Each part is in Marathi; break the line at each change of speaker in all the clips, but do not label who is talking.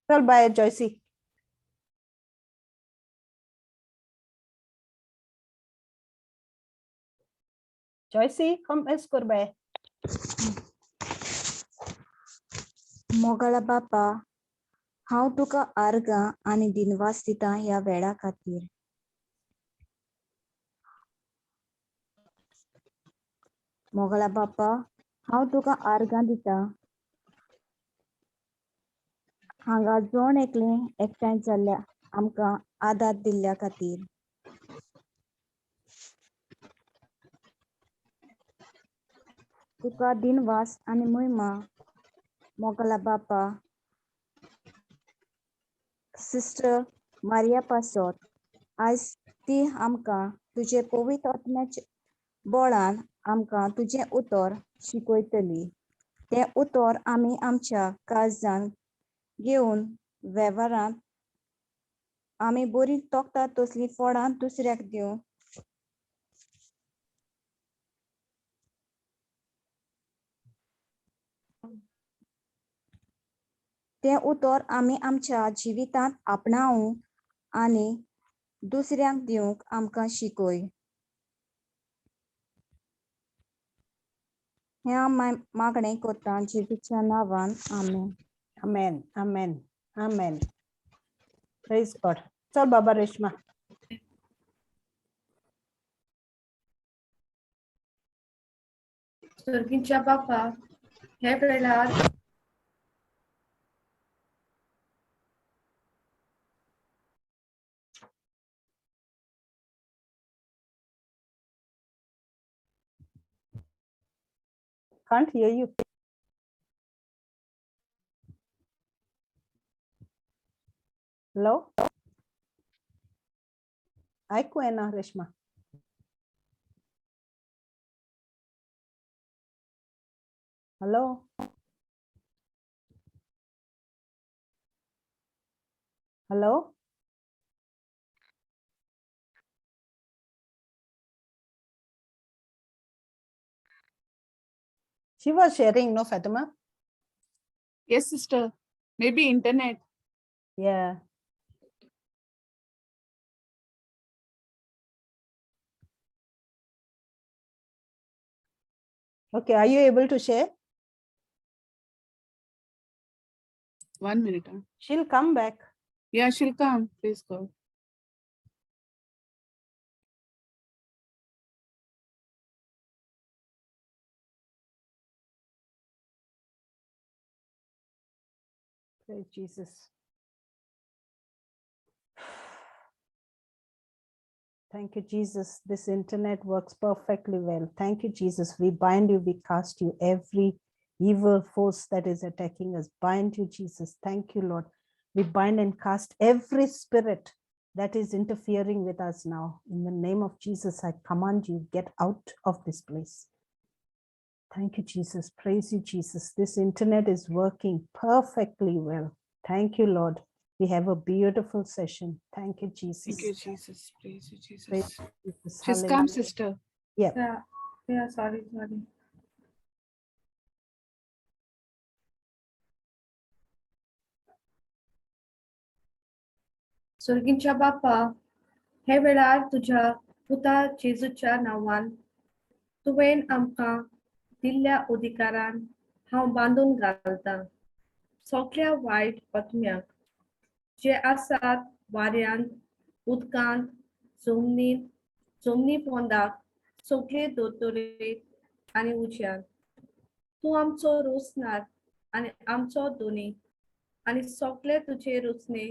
चल bye Joycey. Joycey come escort bye.
मोगला बापा, हांव तुका आर्गां आनी दिनवास दिता ह्या वेळा खातीर. मोगला बापा, हांव तुका आर्गां दिता हांगा जोण एकलें एकठांय जाल्ल्या आमकां आदार दिल्ल्या खातीर. तुका दिनवास आनी महिमा मोगला बापा. सिस्टर मारिया पासत आयज ती आमकां तुजे पवित्र आत्म्याचे बळान आमकां तुजें उतर शिकयतली. तें उतर आमी आमच्या काळजांत घेवन वेव्हारांत आमी बरी तोखता तसलीं फळां दुसऱ्याक दिवं. तें उतर आमी आमच्या जिवितांत आपणावूं आनी दुसऱ्यांक दिवंक आमकां शिकय. हें हांव मागणें करतां जेजूच्या नांवान. आमेन.
Amen. Amen. Amen. Praise God. चल बाबा रेश्मा.
स्वर्गीच्या बापा, हे वेळार
Can't hear you. Hello? ऐकू येना Reshma. Hello? Hello? She was sharing, no, Fatima?
Yes, sister. Maybe internet.
Yeah. Okay, are you able to share?
1 minute.
She'll come back.
Yeah, she'll come. Please go.
Praise Jesus. Thank you, Jesus. This internet works perfectly well. Thank you, Jesus. We bind you, we cast you, every evil force that is attacking us. Bind you, Jesus. Thank you, Lord. We bind and cast every spirit that is interfering with us now. In the name of Jesus, I command you, get out of this place. Thank you, Jesus. Praise you, Jesus. This internet is working perfectly well. Thank you, Lord. We have a beautiful session. Thank you, Jesus.
Thank you, Jesus. Praise you, Jesus.
Praise you, Jesus.
She's
Hallelujah.
come, sister.
Yeah.
Yeah, sorry. स्वर्गीच्या बापा, हे वेळार तुझ्या पुता जेजूच्या नांवान तुवें आमकां दिल्ल्या अधिकारान हांव बांदून घालतां. सगळ्या वायट आत्म्याक जे आसात वाऱ्यांत, उदकांत, जमनी पोंदाक, सगळे दोतोरेक आनी उज्यान. तूं आमचो रोसनार आनी आमचो दोनी आनी सगळे तुजे रोसने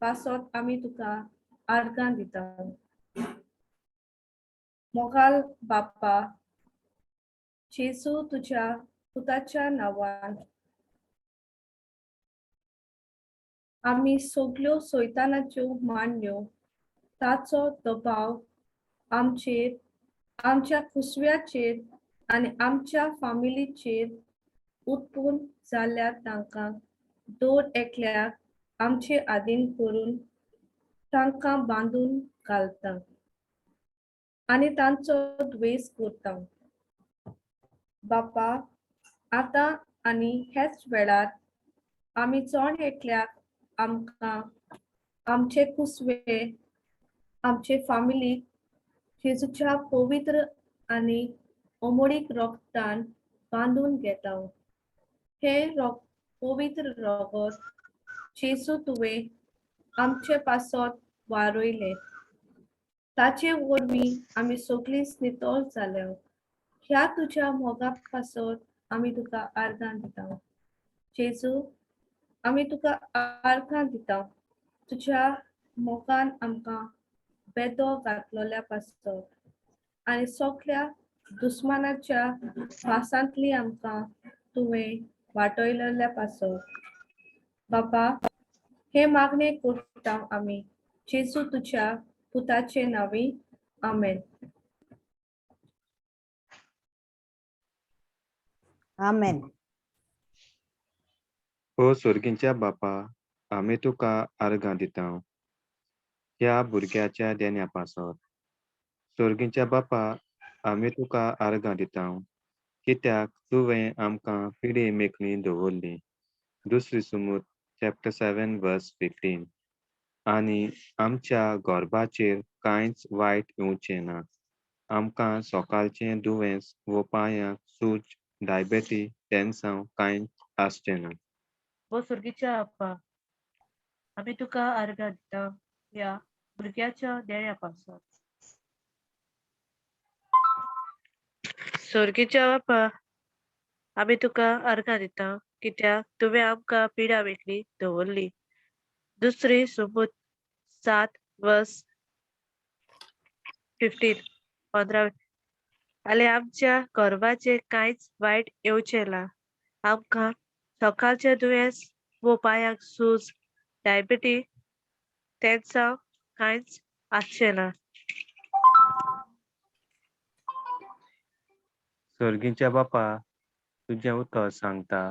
पासत आमी तुका आर्गां दिता. मोगाल बाप्पा, जेजू तुझ्या पुताच्या नांवान आमी सगळ्यो सोयतानाच्यो मांडण्यो ताचो दबाव आमचेर, आमच्या कुसव्याचेर आनी आमच्या फामिलीचेर उत्पन्न जाल्ल्या तांकां दर एकल्याक आमचे आदीन करून तांकां बांदून घालता आनी तांचो द्वेस करता. बापा, आतां आनी हेच वेळार आमी जोण एकल्याक आमकां आमचे कुसवे आमचे फामिलीक जेजूच्या पवित्र आनी अमोडीक रोगतान बांदून घेता हे पवित्र रोगत जेजू तुवें आमचे पासत वारोयले ताचे वरवीं आमी सगळीं नितळ जाल्या ह्या तुज्या मोगा पासत आमी तुका आर्गां दिता जेजू आमी तुका आर्गां दिता तुज्या मोगान आमकां बेदो घातलोल्या पासत आनी सगळ्या दुस्मानाच्या फासांतली आमकां तुवें वाटयलेल्या पासत बाबा हे मागणे करता आमी जेजू तुज्या पुताचे नांवी आमेन
Amen.
ओ सुर्गींच्या बापा आमी तुका आर्गां दिता ह्या भुरग्याच्या देण्या पासत सुर्गींच्या बापा आमी तुका आर्गां दिता कित्याक तुवें आमकां पिढी मेकळी दवरली दुसरी सुमूत चॅप्टर 7 वर्स 15 आनी आमच्या गोरबाचेर कांयच वायट येवचें ना आमकां सकाळचें दुयेंस वो पांयांक सूज डायबेटी तेन्सांव कांयच आसचें ना
वो सुर्गीच्या अप्पा आमी तुका आर्गां दिता ह्या भुरग्याच्या देण्या पासत सुर्गीच्या अप्पा आमी तुका आर्गां दिता कित्याक तुवें आमकां पिडा वेगळी दवरली दुसरी सुमूत 7 वर्स 15 आले आमच्या गर्भाचे कांयच वायट येवचें ना आमकां सकाळचे दुयेंस वो पांयांक सूज डायबिटी तेन्सांव कांयच आसचें ना
सुर्गींच्या बापा तुजें उतर सांगता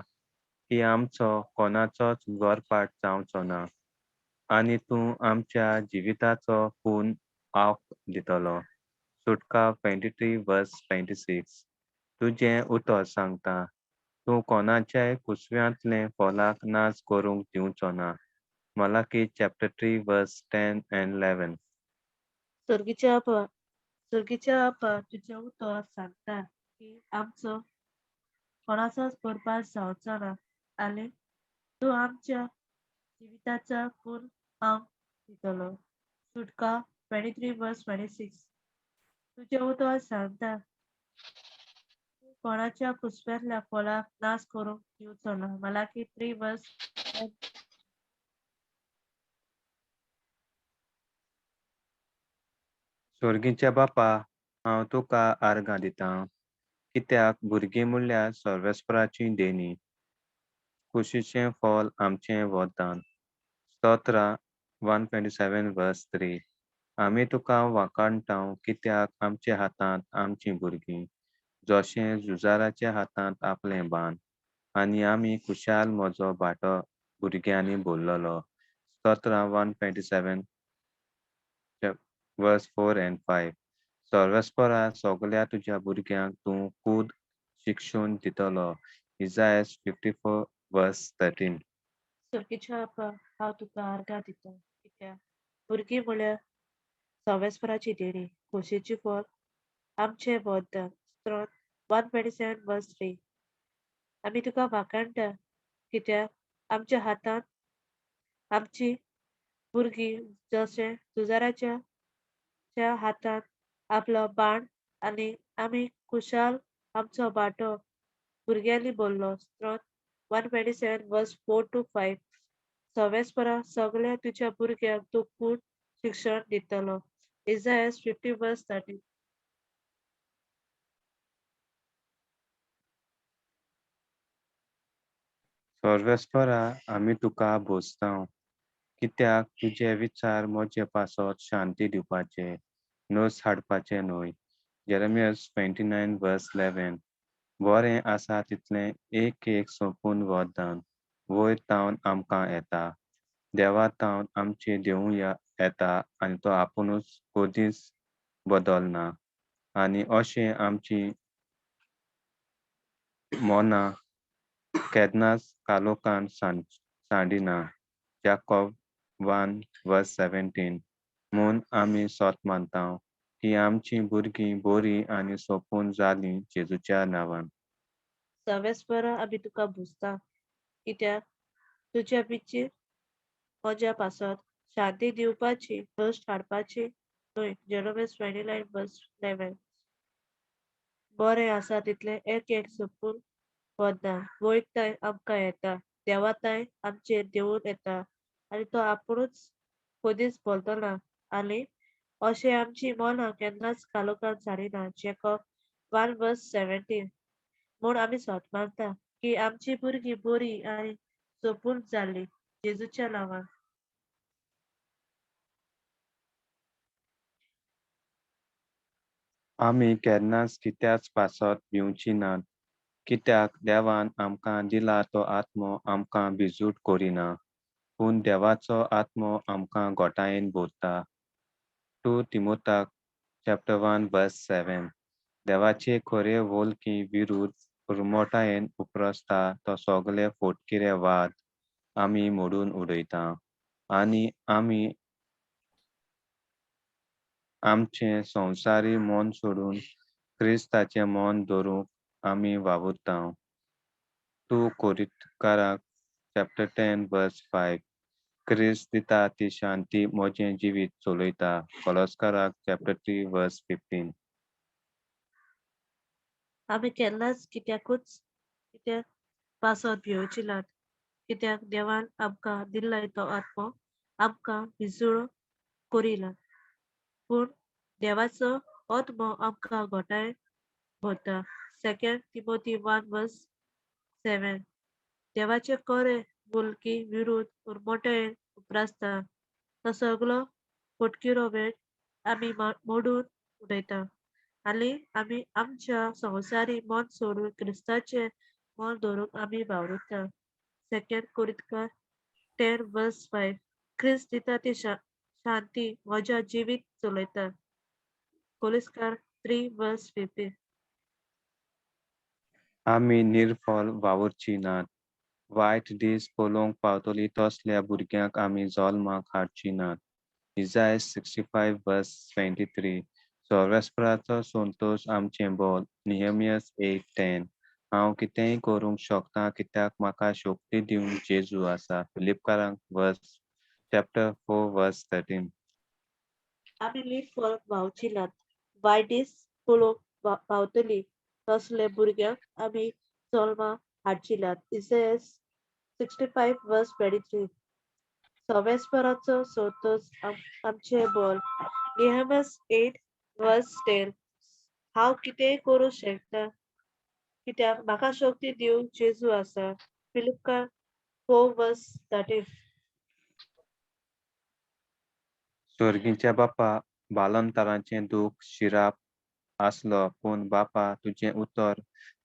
की आमचो कोणाचोच गोरपाट जावचो ना आनी तूं आमच्या जिविताचो खून आफ दितलो सुटका 23 वर्स 26 तुजें उतर सांगता तूं कोणाच्याय कुसव्यांतलें फॉलाक नाश करूंक दिवचो ना मलाकी चॅप्टर 3 वर्स 10 and 11
सुर्गीच्या अप्पा तुजें उतर सांगता की आमचो कोणाचोच बरबाद जावचो ना आनी तूं आमच्या जिविताचा खून आफ दितलो सुटका 23 वर्स 26 तुजें उतर सांगता तूं कोणाच्या कुसव्यांतल्या फॉलाक नाश करूंक दिवचो ना मलाकी 3 वर्स 10
सुर्गींच्या बापा हांव तुका आर्गां दिता कित्याक भुरगीं म्हणल्यार सर्वेस्पराची देणी खुशीचें फळ आमचें वरदान स्तोत्रा 127 वर्स 3 आमी तुका वाखाणटा कित्याक आमच्या हातांत आमचीं भुरगीं जशें जुजाराच्या हातांत आपलें बान आनी आमी खुशाल म्हजो भाटो भुरग्यांनी भरलेलो स्तोत्रा 127 वर्स 4 and 5 सर्वेस्परा सगल्या तुज्या भुरग्यांक तूं खूद शिक्षण दितलो इजायास 54 वर्स 13
सुर्गीच्या अप्पा हांव तुका आर्गां दिता कित्याक भुरगीं म्हळ्यार सर्वेस्पराची देणी खोशेची फळ आमचें वरदान स्तोत्र 127 वर्स 3 आमी तुका वाखाणटा कित्याक आमच्या हातांत आमची भुरगीं जशें जुजाराच्या हातांत आपलो बाण आनी आमी खुशाल आमचो भाटो भुरग्यांनी बोल्लो स्तोत्र 127 वर्स 4 to 5 सर्वेस्परा सगल्या तुज्या भुरग्यांक तूं खूद शिक्षण दितलो इजायास 50 वर्स 13
सर्वेस्परा आमी तुका भोसता कित्याक तुजे विचार म्हजे पासत शांती दिवपाचे नोस हाडपाचे न्हय जेरेमियास 29 वर्स 11 बरें आसा तितलें एक सोंपून वरदान वयर तावन आमकां येता देवा तावन आमचें देवूं येता आनी तो आपुणूच कोदींच बदलना आनी अशें आमची मोना केन्नाच कालोखान सांडिना Jacob 1 verse 17. म्हूण आमी सोत मानता की आमची भुरगीं बरी आनी सोपून जालीं जेजूच्या नांवान.
सवेस्परा आमी तुका बुजता कित्याक तुज्या बिचीर म्हज्या पासत शांती दिवपाची दश्ट हाडपाची न्हय. जेरोमेस 29 verse 11. बरें आसा तितले एक एक सोपून वतना वैताय आमकां येता, देवाताय आमचेर देंवून येता आनी तो आपुणूच कधीच बोलतो ना आनी अशें आमची मनां केन्नाच कालोखान जालिना. Jacob 1 verse 17. म्हूण आमी सोत मानता की आमची भुरगीं बरी आनी सोपून जाल्लीं जेजूच्या नांवान.
आमी केन्नाच कित्याच पासत भिवची नात, कित्याक देवान आमकां दिला तो आत्मो आमकां भिजूट करिना, पूण देवाचो आत्मो आमकां गोठायेन भोरता. 2 तिमोथाक chapter 1 verse 7. देवाचे खरे वोलकी विरुद्ध रुमोटायेन उप्रासता तो सोगले फोटकिरे वाद आमी मोडून उडयता आनी आमी आमचें संवसारी मन सोडून क्रिस्ताचें मन दवरूंक आमी वावुरता. 2 कोरिंथकाराक chapter 10 verse 5. क्रिस्त दिता ती शांती म्हजें जिवीत चलयता. कोलोस्काराक chapter 3 verse 15.
आमी केन्नाच कित्याक पासत भिवची नात, कित्याक देवान आमकां दिल्लाय तो आत्मो आमकां भिजूळ करिना, पूण देवाचो आत्मो आमकां गोठायेन भोरता. 2 तिमोथी 1 verse 7. देवाचे खरे वोलकी विरुद्ध उर्मोटायेन उप्रासता तो सगलो फोटकिरो वेळ आमी मोडून उडयता आनी आमी आमच्या संवसारी मन सोडून क्रिस्ताचें मन दवरूंक आमी वावुरता. 2 कोरिंथकार 10 verse 5. क्रिस्त दिता ती शांती म्हज्या जिवीत चलयता. कोलिस्कार 3 verse 15.
आमी निर्फल वावुरची नात. वायट दीस पळोवंक पावतली तसल्या भुरग्यांक आमी जल्माक हाडची नात. Isaiah 65 verse 23. सर्वेस्पराचो संतोष आमचें बोल. निहेमियस 8:10. हांव कितेंय करूंक शकता कित्याक म्हाका शक्ती दिवंक जेजू आसा. फिलिपकारांक chapter 4 verse 13.
आमी निर्फल वावची नात. वायट दीस पळोवंक पावतली तसले भुरग्यांक आमी जल्मा हाडची नात. Isaiah 65 verse 23. सवेस्पराचो संतोष आमचें बोल. निहेमियस 8 verse 10. हांव कितेंय करूं शकता कित्याक म्हाका शक्ती दिवंक जेजू आसा. फिलिपकार 4 verse 13.
स्वर्गीच्या बापा, बालंतराचें दूख शिराप आसलो, पूण बापा तुजें उतर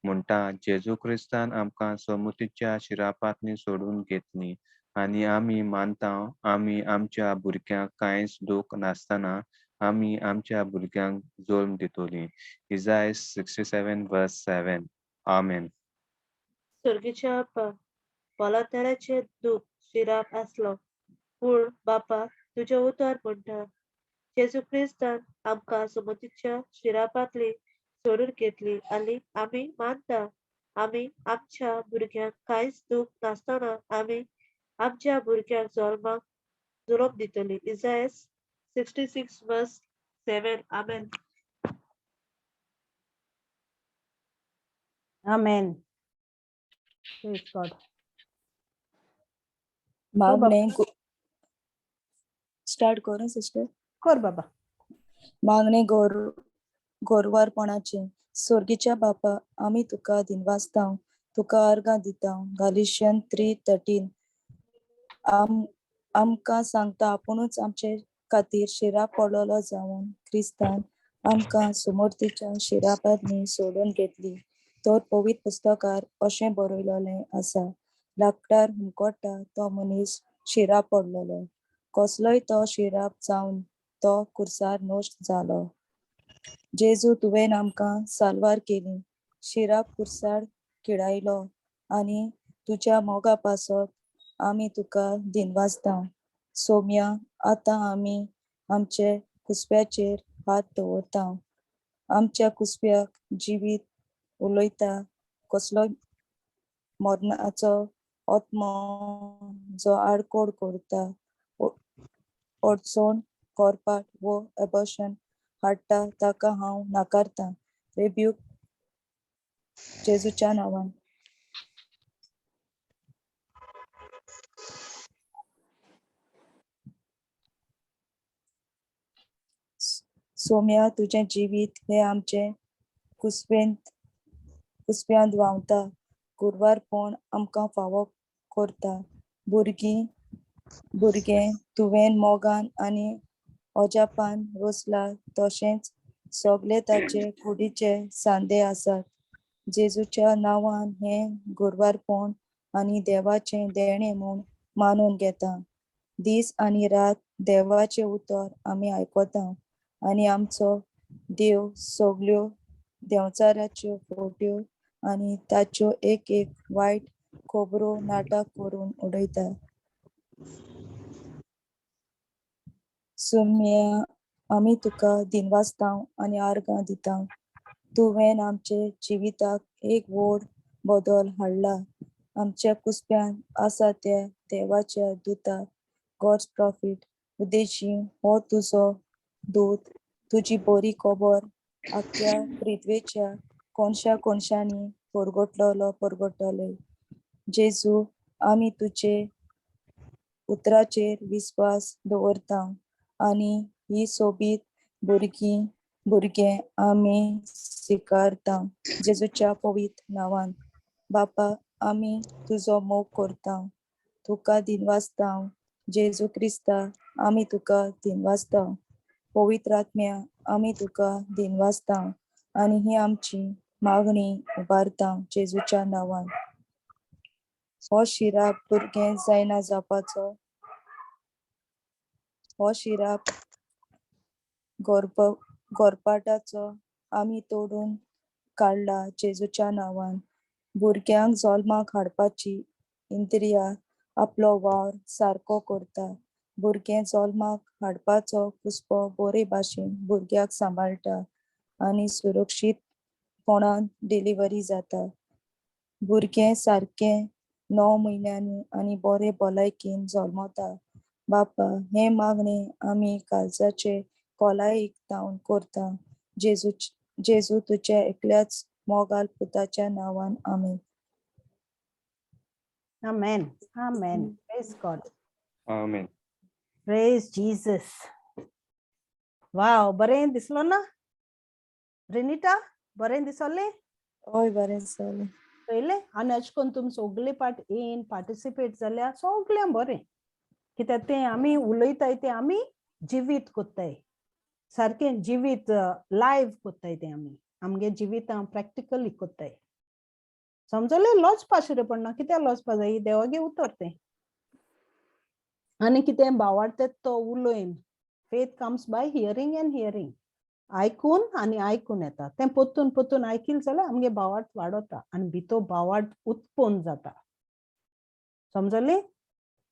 म्हणटा जेजू क्रिस्तान आमकां समुतीच्या शिरापांतली सोडून घेतली आनी आमी मानता आमी आमच्या भुरग्यांक कांयच दूख नासतना आमी आमच्या भुरग्यांक जल्म दितली. Isaiah 67 verse 7. आमेन.
स्वर्गीच्या बापा, बालंतराचें दूख शिराप आसलो, पूण बापा तुजें उतर म्हणटा जेजू क्रिस्तान आमकां समुतीच्या शिरापांतली सोडून घेतली आनी आमी मानता आमी आमच्या भुरग्यांक कांयच दूख नासतना आमी आमच्या भुरग्यांक जल्म दितली. Isaiah 66 verse 7. आमेन.
Amen. Praise God.
मागणे स्टार्ट करू सिस्टर.
कर बाबा.
मागणे गोरवारपणाचे. स्वर्गीच्या बापा, आमी तुका दिनवासतां, तुका अर्गां दिता. गालिशियन 3:13. आमकां सांगता आपुणूच आमचे खातीर शिराप पडलोलो जावन क्रिस्तान आमकां समर्थीच्या शिरापांतली सोडून घेतली. तर पवित्र पुस्तकार अशें बरयलोलें आसा, लाकडार हुमकटा तो मनीस शिराप पडलोलो. कसलोय तो शिराप जावन तो कुर्सार नश्ट जालो. जेजू तुवें आमकां साल्वार केली. शिराप कुर्सार किडायलो आनी तुज्या मोगा पासत आमी तुका दिनवासता. सोम्या, आतां आमी आमचे कुसप्याचेर हात दवरता. आमच्या कुसप्याक जिवीत उलयता कसलो मरणाचो आत्मो जो आडकोड करता, अडचण करपाक वो एबॉर्शन हाडटा ताका हांव नाकारता. रेब्यूक जेजूच्या नांवान. सोम्या, तुझें जिवीत हे आमचे कुसप्यांत व्हांवता. गुरवारपण आमकां फावो करता. भुरगे तुवें मोगान आनी अजापान रोसला तशेंच सगळे ताचे कुडीचे सांदे आसात. जेजूच्या नांवान हें गुरवारपण आनी देवाचें देणें म्हूण मानून घेता. दीस आनी रात देवाचें उतर आमी आयकता आनी आमचो देव सगल्यो देंवचाराच्यो फोट्यो आनी ताच्यो एक वायट खबरो नाटक करून उडयता. सोम्या, आमी तुका दिनवासता आनी आर्गां दिता. तुवें आमचे जिविताक एक व्हड बदल हाडला. आमच्या कुसप्यान आसा त्या देवाच्या दुताक गॉड्स प्रॉफिट उद्देशी हो तुजो दूत तुजी बरी खबर आख्या पृथ्वेच्या कोणशांनी परगटले. जेजू, आमी तुजे उतराचेर विस्वास दवरता आनी ही सोबीत भुरगे आमी स्विकारता जेजूच्या पवित्र नांवान. बापा, आमी तुजो मोग करता. तुका दिनवासता. जेजू क्रिस्ता, आमी तुका दिनवासता. पवित्र आत्म्या, आमी तुका दिनवासता आनी ही आमची मागणी उबारता जेजूच्या नांवान. हो शिराप भुरगें जायना जावपाचो, हो शिराप गोरपाटाचो आमी तोडून काडला जेजूच्या नांवान. भुरग्यांक जल्माक हाडपाची इंद्रिया आपलो वावर सारको करता. भुरगें जल्माक हाडपाचो कुसपो बरे भाशेन भुरग्याक सांबाळटा आनी सुरक्षीतपणान डिलिव्हरी जाता. भुरगें सारकें 9 म्हयन्यांनी आनी बरे भलायकेन जल्मता. बापा, हे मागणें आमी काळजाचे खोलायेक तावन करता. जेजू तुज्या एकल्याच मोगाल पुताच्या नांवान. आमेन.
Amen. Amen. Praise God.
Amen.
Praise Jesus. Wow, बरें दिसलो ना? रेनिटा, बरें दिसले?
हय, बरें जालें.
पयलें आनी अशें करून तुमी सगळे पार्टिसिपेट जाल्यार सगळ्यांक बरें. कित्याक तें आमी उलयताय तें आमी जिवीत कोत्ताय. सारकें जिवीत लायव्ह कोत्ताय तें आमगे जिवितां प्रॅक्टिकली कोत्ताय. समजलें? लॉचपा शिरे पडना. कित्याक लॉचपा जाय? देवागे उतर तें. आनी कितें भावार्थें तो उलोयन. Faith comes by hearing and hearing. आयकून आनी आयकून येता. तें पोत्तून आयकिल जाल्यार आमगे भावार्थ वाडोता आनी भितो भावार्थ उत्पन्न जाता. समजली?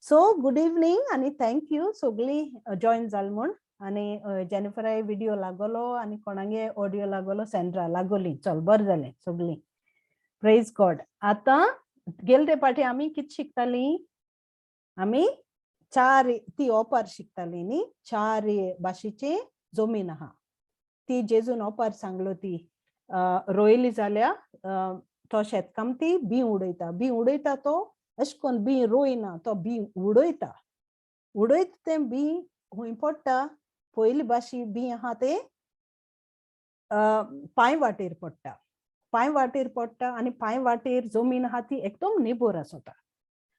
सो गुड इवनिंग आनी थँक्यू सगळीं जॉइन जाल म्हूण. आनी जेनिफराय व्हिडिओ लागलो आनी कोणागे ऑडियो लागलो, सेंड्रा लागोली. चल, बरें जालें सगळीं. Praise God. आतां गेल ते पाटी आमी कितें शिकतालीं? आमी ती ओपार शिकतालीं न्ही. 4 भाशेची जमीन आहा. ती जेजून ओपार सांगलो ती रोयली जाल्यार तो शेतकामती बी उडयता तो अशें करून बी रोयना, तो बी उडयता. तें बी खूंय पडटा? पयली भाशी बी आहा ते पांय वाटेर पडटा. आनी पांय वाटेर जमीन आहा ती एकदम निबोर आसता.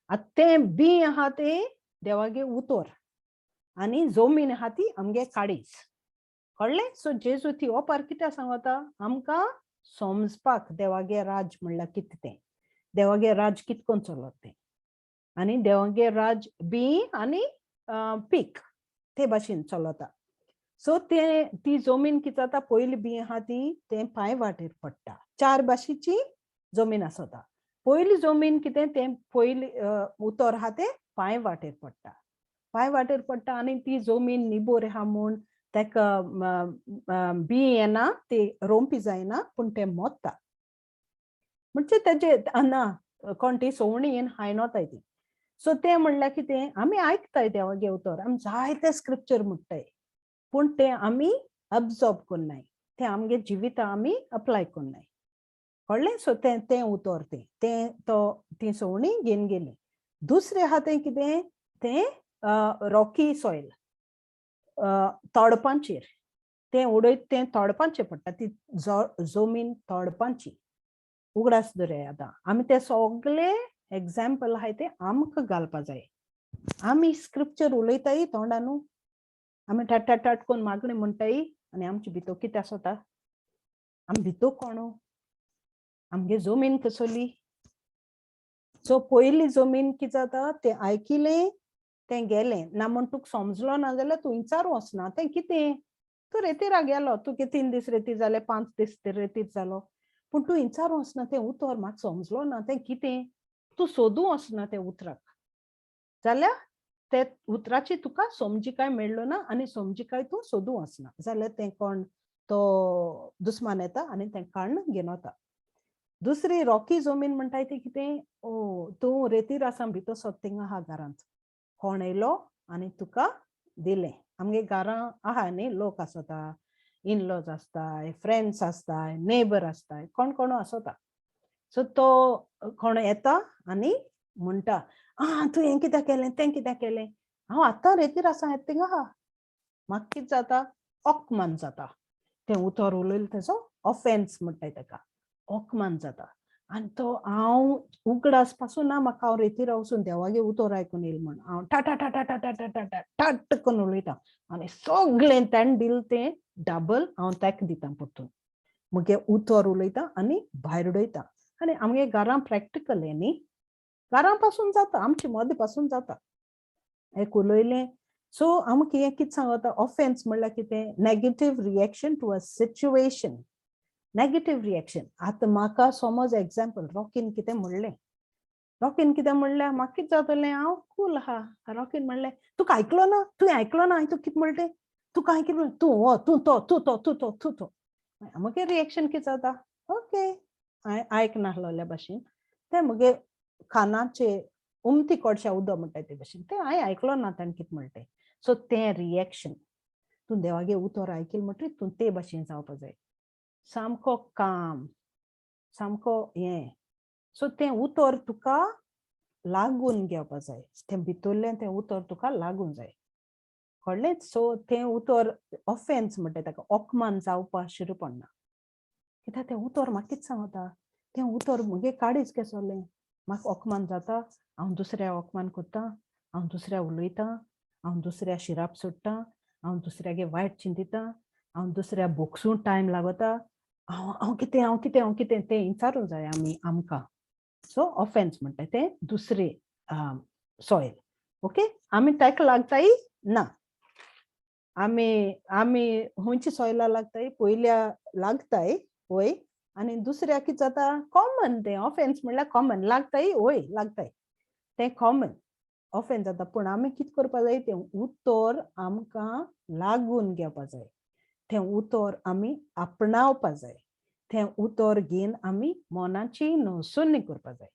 आतां तें बी आहा ते देवागे उतर आनी जमीन आहा ती आमगे काळीज. कळ्ळें? सो जेजू ती ओपार कित्याक सांगता? आमकां समजपाक देवागे राज म्हणल्यार कितें तें, देवागे राज कितकोन चलत तें, आनी देवागे राज बी आनी पीक ते भाशेन चलता. सो ती जमीन कितें जाता? पयली बी आहा ती तें पांय वाटेर पडटा. 4 भाशेची जमीन आसता. पयली जमीन कितें तें पयली उतर आहा तें पांय वाटेर पडटा. पांय वाटेर पडटा आनी ती जमीन निबोर आहा म्हूण तेका बी येना, ती रोंपी जायना पूण तें मोत्ता. म्हणजे तेजे ना कोण ती सवणी येन हायनोताय ती. सो तें म्हणल्यार कितें आमी आयकताय देवागे उतर, आमी जायते स्क्रिप्चर म्हणटाय पूण ते आमी अब्सॉर्ब कोन्नाय, ते आमगे जिविता आमी अप्लाय कोन्नाय. कळ्ळें? सो तें उतर तें तो ती सवणी घेवन गेली. दुसरें आहा तें कितें तें रॉकी सॉयल, तोडपांचेर तें उडयत तें तोडपाचें पडटा, ती जमीन तोडपाची. उगडास धरया आतां आमी ते सगळे एग्जाम्पल आहाय ते आमकां घालपा जाय. आमी स्क्रिप्चर उलयताय तोंडानू, आमी टाट कोन्न मागणी म्हणटाय आनी आमचे भितर कितें आसता, आमी भितर कोण, आमगे जमीन कसली. सो पयली जमीन कितें जाता तें आयकिलें तें गेलें ना म्हण तुका समजलो ना जाल्यार तूं विचारूं वचना तें कितें. तूं रेतीर गेलो, तुगे 3 दीस रेतीर जाले, 5 दीस रेतीर जालो, पूण तूं विचारूं वचना तें उतर म्हाका समजलो ना तें कितें. तूं सोदूं वचना तें उतराक, जाल्यार ते उतराची तुका समजिकाय मेळ्ळो ना आनी समजिकाय तूं सोदूं वचना जाल्यार तें कोण तो दुस्मान येता आनी तें काडून घेवन वता. दुसरी रॉकी जमीन म्हणटाय ती कितें, तूं रेतीर आसा भितर सोद थिंगा आहा घरांत, कोण येयलो आनी तुका दिलें. आमगे घरां आहा न्ही, लोक आसता, इनलॉज आसताय, फ्रेंड्स आसताय, नेबर आसताय, कोण कोण आसता. सो तो कोण येता आनी म्हणटा तूं हें कित्याक केलें, तें कित्याक केलें, हांव आतां रेतीर आसा थिंगा आहा. म्हाका कितें जाता, ओकमान जाता. तें उतर उलयलें तेजो ऑफेन्स म्हणटाय तेका, ओकमान जाता. आनी तो हांव उगडास पासून ना म्हाका हांव रेतीर वचून देवागे उतर आयकून येयलें म्हण हांव टाट करून उलयता आनी सगळें ताणें दिलें तें डबल हांव ताका दिता परतून. मुगे उतर उलयता आनी भायर उडयता. आनी आमगे घरां प्रॅक्टिकल हें न्ही, घरां पासून जाता, आमचे मदें पासून जाता. एक उलयलें सो आमकां हें कितें सांगता, ऑफेन्स म्हणल्यार कितें, negative reaction to a situation. Negative reaction. आतां म्हाका समज एग्जाम्पल रॉकीन कितें म्हणलें, रॉकीन कितें म्हणल्यार म्हाका कितें जातलें, हांव कूल आहा. रॉकीन म्हणलें तुका आयकलो ना, तुवें आयकलो ना हांवें तुका कितें म्हणलें, तुका हांवें कितें म्हणलें, तूं तो. म्हगे रिएक्शन कितें जाता, ओके हांवें आयक नाहलोल्या भाशेन तें म्हगे कानाचे उमती कोडशा उदो म्हणटाय ते भाशेन तें हांवें आयकलो ना ताणें कितें म्हणलें. सो तें रिएक्शन. तूं देवागे उतर आयकलें म्हणटरीर तूं ते भाशेन जावपा जाय, सामको काम, सामको हें. सो तें उतर तुका लागून घेवपा जाय, तें भितरलें तें उतर तुका लागून जाय. कळ्ळें? सो तें उतर ऑफेन्स म्हणटाय ताका, ओकमान जावपा शिरू पडना. कित्याक तें उतर म्हाका कितें सांगता, तें उतर म्हगे काडीच केसोलें, म्हाका ओकमान जाता, हांव दुसऱ्या ओकमान कोत्तां, हांव दुसऱ्या उलयतां, हांव दुसऱ्या शिराप सोडटां, हांव दुसऱ्यागे वायट चिंतितां, हांव दुसऱ्या बोक्सूं टायम लागोता, हांव कितें तें विचारूं जाय आमी आमकां. सो ऑफेन्स म्हणटाय तें दुसरें सॉयल. ओके, आमी ताका लागताय ना, आमी हुंयच्या सॉयला लागताय, पयल्या लागताय वय, आनी दुसऱ्या कितें जाता कॉमन. तें ऑफेन्स म्हणल्यार कॉमन, लागताय वय लागताय तें कॉमन. ऑफेन्स जाता पूण आमी कितें करपा जाय, तें उतर आमकां लागून घेवपा जाय, तें उतर आमी आपणावपा जाय, तें उतर घेवन आमी मोनाची नोसुनी करपा जाय.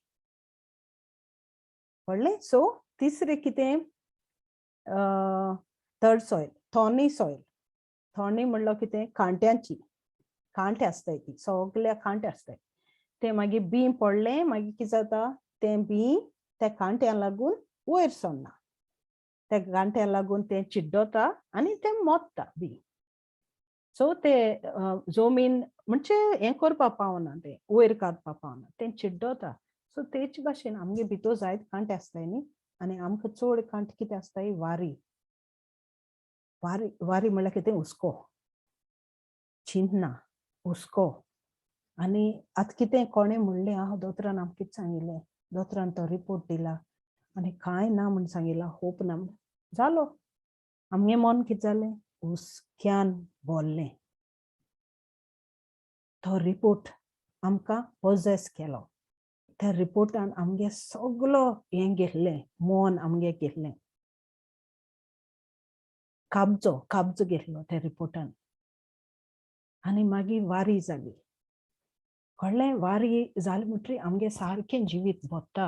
कळ्ळें? सो तिसरें कितें, third soil, thorny soil. Thorny म्हणल्यार कितें, कांट्यांची, कांटे आसताय ती सगळ्या कांटे आसताय. तें मागीर बीं पडलें मागीर कितें जाता, तें बीं त्या कांट्यांक लागून वयर सरना, त्या कांट्यांक लागून तें चिड्डोता आनी तें मोत्ता बीं. सो तें जमीन म्हणजे हें करपा पावना, तें वयर काडपा पावना, तें चिड्डोता. सो तेच भाशेन आमगे भितर जायत कांटे आसताय न्ही, आनी आमकां चड कांटे कितें आसताय, वारी. वारी म्हणल्यार कितें, हुस्को, चिंतना, हुस्को. आनी आतां कितें कोणें म्हणलें, दोतोरान आमकां कितें सांगिल्लें, दोतोरान तो रिपोर्ट दिला आनी कांय ना म्हण सांगिलां, होप ना जालो. आमगे मन कितें जालें, हुस्क्यान भरलें. तो रिपोर्ट आमकां पोजेस केलो. त्या रिपोर्टान आमगे सगळो हें घेतलें, मन आमगे घेतलें, काबजो घेतलो त्या रिपोर्टान. आनी मागीर वारी जाली. कळ्ळें, वारी जाली म्हणटरी आमगे सारकें जिवीत भोगता.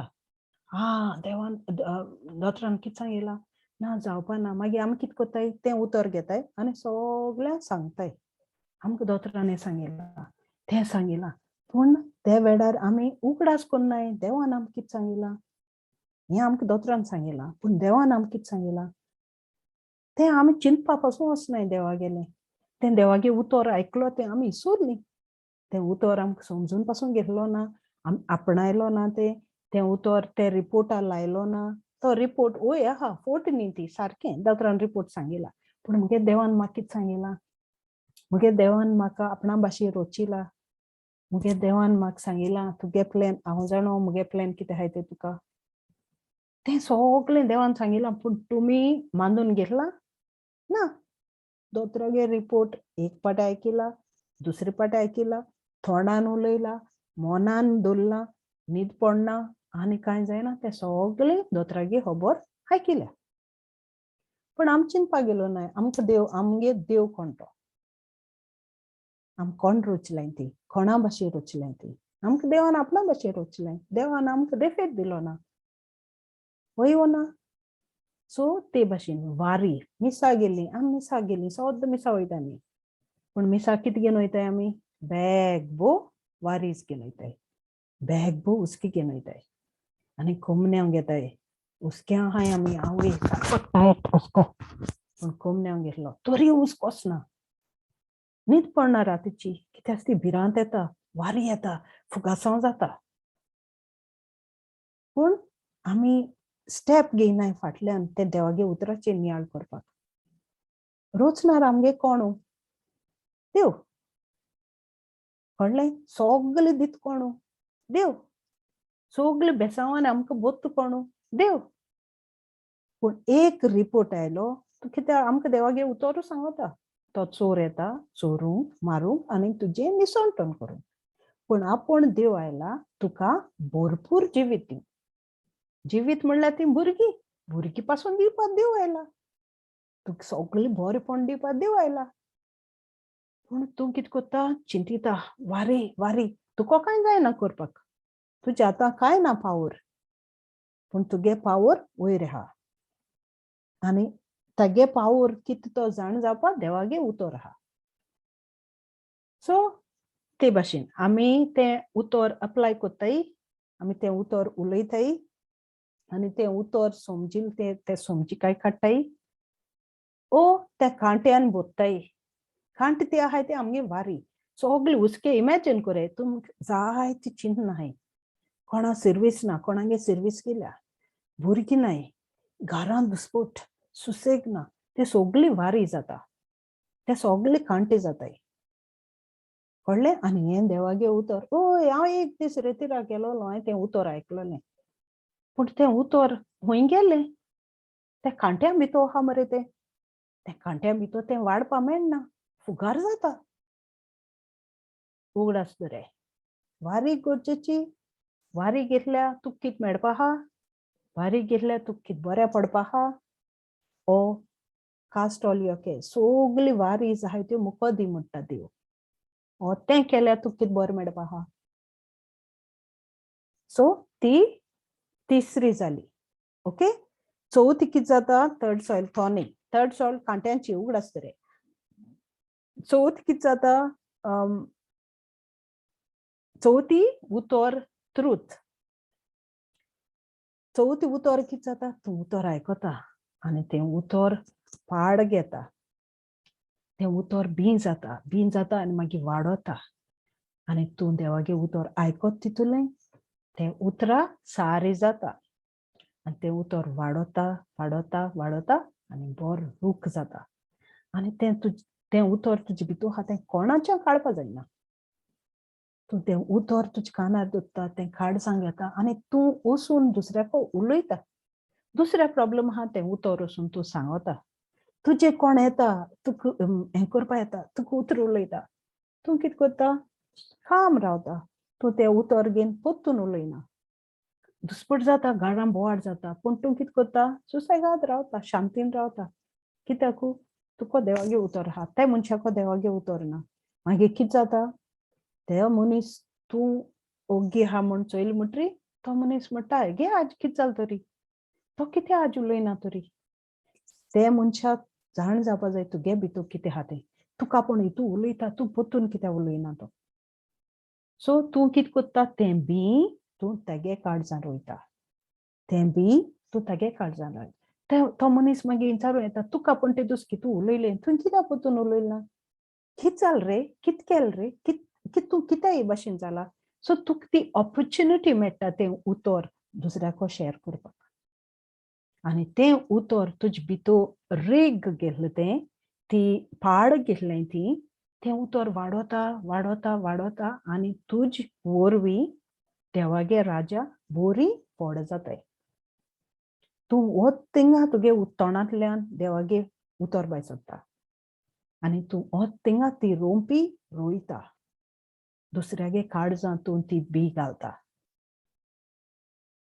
देवान दोतोरान कितें सांगिलां, ना जावपा ना. मागीर आमी कितें कोत्ताय, तें उतर घेताय आनी सगळ्यांक सांगताय, आमकां दोतोरान हें सांगिलां, तें सांगिलां. पूण त्या वेळार आमी उगडास कोन्नाय. देवान आमकां कितें सांगिलां, हें आमकां दोतोरान सांगिलां, पूण देवान आमकां कितें सांगिलां तें आमी चिंतपा पासून वचनाय देवागेलें. तें देवागे उतर आयकलो तें आमी विसरलीं. तें उतर आमकां समजून पासून घेतलो ना, आपणायलो ना. तें उतर ते रिपोर्टार लायलो ना. तो रिपोर्ट वय आहा, फोट न्ही ती, सारकें दोतोरान रिपोर्ट सांगिलां. पूण मुगे देवान म्हाका कितें सांगिलां, मुगे देवान म्हाका आपणा भाशेन रचिलां. मुगे देवान म्हाका सांगिलां, तुगे प्लॅन हांव जाणो, मुगे प्लॅन कितें आहाय तें तुका. तें सगळें देवान सांगिलां, पूण तुमी मानून घेतलां ना. दोतोरागे रिपोर्ट एक पाटी आयकिला, दुसरे पाटी आयकिला, थोंडान उलयला, मनान दवरलां, न्हीद पडना आनी कांय जायना. तें सगळें दोतोरागे खबर आयकिल्या. पूण आमी चिंतपा गेलो नाय, आमगे देव कोण तो, आम कोण रचलाय ती, कोणा भाशेन रचलाय ती. आमकां देवान आपणा भाशेन रचलाय. देवान आमकां रेफेद दिलो ना, वय ना. सो ते भाशेन वारी मिसा गेली, आमी मिसा गेली, सद्दां मिसा वयताली. पूण मिसा कितें घेवन वयताय आमी, बॅग भो वारीस घेवन वयताय, बॅग भो उस्की घेवन वयताय आनी कोमन्यांव घेताय. उस्क्यां आहाय आमी, आवय सारको टायट हुस्को, पूण कोमन्यांव घेतलो तरी हुस्को वचना. न्हीद पडना रातीची, कित्याक ती भिरांत येता, वारी येता, फुगासांव जाता. पूण आमी स्टेप घेयनाय फाटल्यान ते देवागे उतराचेर नियाळ करपाक. रोचणार आमगे कोणू, देव. कळ्ळें, सगळे दीत कोणू, देव. सगळे बेसांवान आमकां बोत्त कोणू, देव. पूण एक रिपोर्ट आयलो, तो कित्याक आमकां देवागे उतरू सांगता, तो चोर येता चोरूंक, मारूंक आनी तुजें निसंटण करूंक. पूण आपूण देव आयला तुका भरपूर जिवीत दिवंक. जिवीत म्हणल्यार ती भुरगीं पासून दिवपाक देव आयला, तुका सगळें बरेंपण दिवपाक देव आयला. पूण तूं कितें कोत्ता, चिंतिता, वारी वारी, तुका कांय जायना करपाक, तुजें आतां कांय ना पावर. पूण तुगे पावर वयर आहा आनी तागे पावर कितें तो जाण जावपाक देवागे उतर आहा. सो ते भाशेन आमी तें उतर अप्लाय कोत्ताय, आमी तें उतर उलयताय आनी तें उतर समजील ते समजिकाय काडटाय. त्या कांट्यान बोत्ताय. कांटे ते आहाय ते आमगे वारी. सगळे हुस्के इमॅजिन कोराय, तुमकां जाय ती चिंत नाय. कोणा सर्वीस ना, कोणागे सर्वीस केल्या, भुरगीं नाय, घरान दुस्पट, सुसेग ना, ते सगळी वारी जाता. ते सगळे कांटे जाताय. कळ्ळें. आनी हें देवागे उतर, हांव एक दीस रेतीरा गेलोलो, हांवें तें उतर आयकलोलें. पूण तें उतर हूंय गेलें, त्या कांट्या भितर आहा मरे तें. त्या कांट्या भितर तें वाडपा मेळना, फुगार जाता. उगडास दवराय, वारी गरजेची. वारी घेतल्या तुका कितें मेळपा आहा, वारी घेतल्या तुका कितें बऱ्या पडपा आहा. कास्ट ऑल युअर केअर, सगळी वारीज आहाय त्यो मुको दी म्हणटा देव. तें केल्यार तुका कितें बरें मेळपा आहा. सो ती तिसरी जाली. ओके. चवथी कितें जाता, थर्ड सॉयल थॉर्निंग. थर्ड सॉयल कांट्यांची उगडास दवराय. चवथी कितें जाता, चवथी उतर ट्रूथ. चवथी उतर कितें जाता, तूं उतर आयकता आनी तें उतर पाड घेता. तें उतर बीं जाता आनी मागीर वाडोता. आनी तूं देवागे उतर आयकोत तितूलें तें उतरां सारी जाता आनी तें उतर वाडोता वाडोता वाडोता आनी बरो रूख जाता. आनी तें उतर तुजे भितर आहा तें कोणाचें काडपा जायना. तूं तें उतर तुज्या कानार दवरता, तें काड सांग येता आनी तूं वचून दुसऱ्याक उलयता. दुसऱ्या प्रॉब्लेम आहा तें उतर वचून तूं सांगता. तुजें कोण येता, तुका हें करपा येता, तुका उतर उलयता. तूं कितें करता, काम रावता. तूं तें उतर घेवन पोत्तून उलयना. दुस्पट जाता, घरां बोवाड जाता, पूण तूं कितें कोत्ता, सुसेगाद रावता, शांतीन रावता. कित्याकू तुका देवागे उतर आहा, त्या मनशाको देवागे उतर ना. मागीर कितें जाता, ते मनीस तूं ओग्गी आहा म्हूण चोयलें म्हणटरी तो मनीस म्हणटा गे आज कितें जालें तरी, तो कितें आज उलयना तरी. ते मनशाक जाण जावपा जाय तुगे भितर कितें आहा तें. तुका पूण हितू उलयता, तूं पोत्तून कित्याक उलयना तो. सो तूं कितें कोत्ता तें बी तूं तेगे काळजान रोयता. तें बी तूं तेगे काळजान रोयता. तो मनीस मागीर विचारूं येता, तुका पूण ते दीस कितू उलयलें, तूं कित्याक पोत्तून उलयना? कितें जालें रे, कितें केलें रे, तूं कित्याक हे भाशेन जाला? सो तुका ती ऑपॉर्च्युनिटी मेळटा तें उतर दुसऱ्याको शेअर करपाक. आनी तें उतर तुजे भितर रेग गेल्लें तें, ती पाड गेल्लें तें उतर वाडोता वाडोता वाडोता आनी तुज वरवीं देवागे राजा बरी व्हड जाताय. तूं होच थिंगा तुगे तोंडांतल्यान देवागे उतर भायर सरता. आनी तूं होच थिंगा ती रोंपी रोयता. दुसऱ्यागे काळजां तूं ती बी घालता.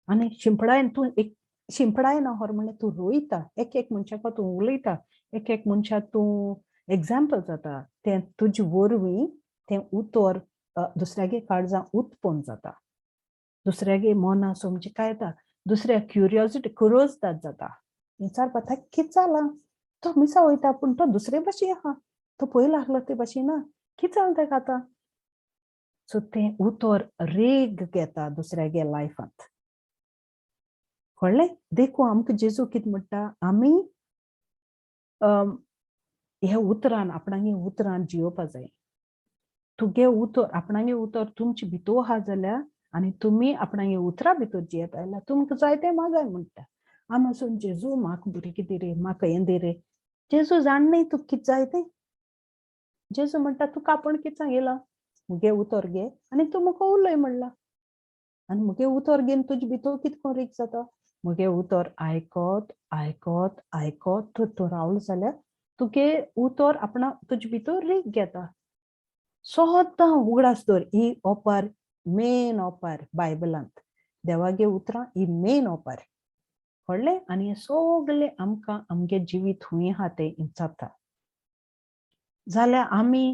आनी शिंपडायन तूं एक शिंपडायन आहोर म्हणल्यार तूं रोयता. एक मनशाको तूं उलयता, एक मनशाक तूं एग्जाम्पल जाता. तें तुजे वरवीं तें उतर दुसऱ्यागे काळजां उत्पन्न जाता. दुसऱ्यागे मोना समजिका येता. दुसऱ्या क्युरियोसिटी जाता. विचारपा ताका कितें जालां? तो मिसा वयता पूण तो दुसरे भाशेन आहा. तो पयलो आहलो ते भाशेन ना. कितें जालें ताका आतां? सो तें उतर रेग घेता दुसऱ्यागे लायफांत. कळ्ळें? देखू आमकां जेजू कितें म्हणटा, आमी हे उतरान आपणागे उतरान जियोवपा जाय. तुगे उतर आपणागे उतर तुमचे भितर आहा जाल्यार आनी तुमी आपणागे उतरा भितर जियेता जाल्यार तुमकां जाय तें मागाय म्हणटा. आमी वचून जेजू म्हाका भुरगीं दी रे, म्हाका हें दी रे. जेजू जाणनाय तुका कितें जाय तें. जेजू म्हणटा तुका आपण कितें सांगिलां, मुगे उतर घे आनी तूं म्हाका उलय म्हणलां. आनी मुगे उतर घेवन तुजे भितर कितें कोन्न रीक जाता, मुगे उतर आयकोत आयकोत आयकोत तूं रावलो जाल्यार तुगे उतर आपणा तुजे भितर रीक घेता. सोदां उगडास दवर ही ओपार मेन ओपार बायबलांत. देवागे उतरां ही मेन ओपार. कळ्ळें? आनी हे सोगले आमकां आमगे जिवीत हुंय आहा तें इचारता. जाल्यार आमी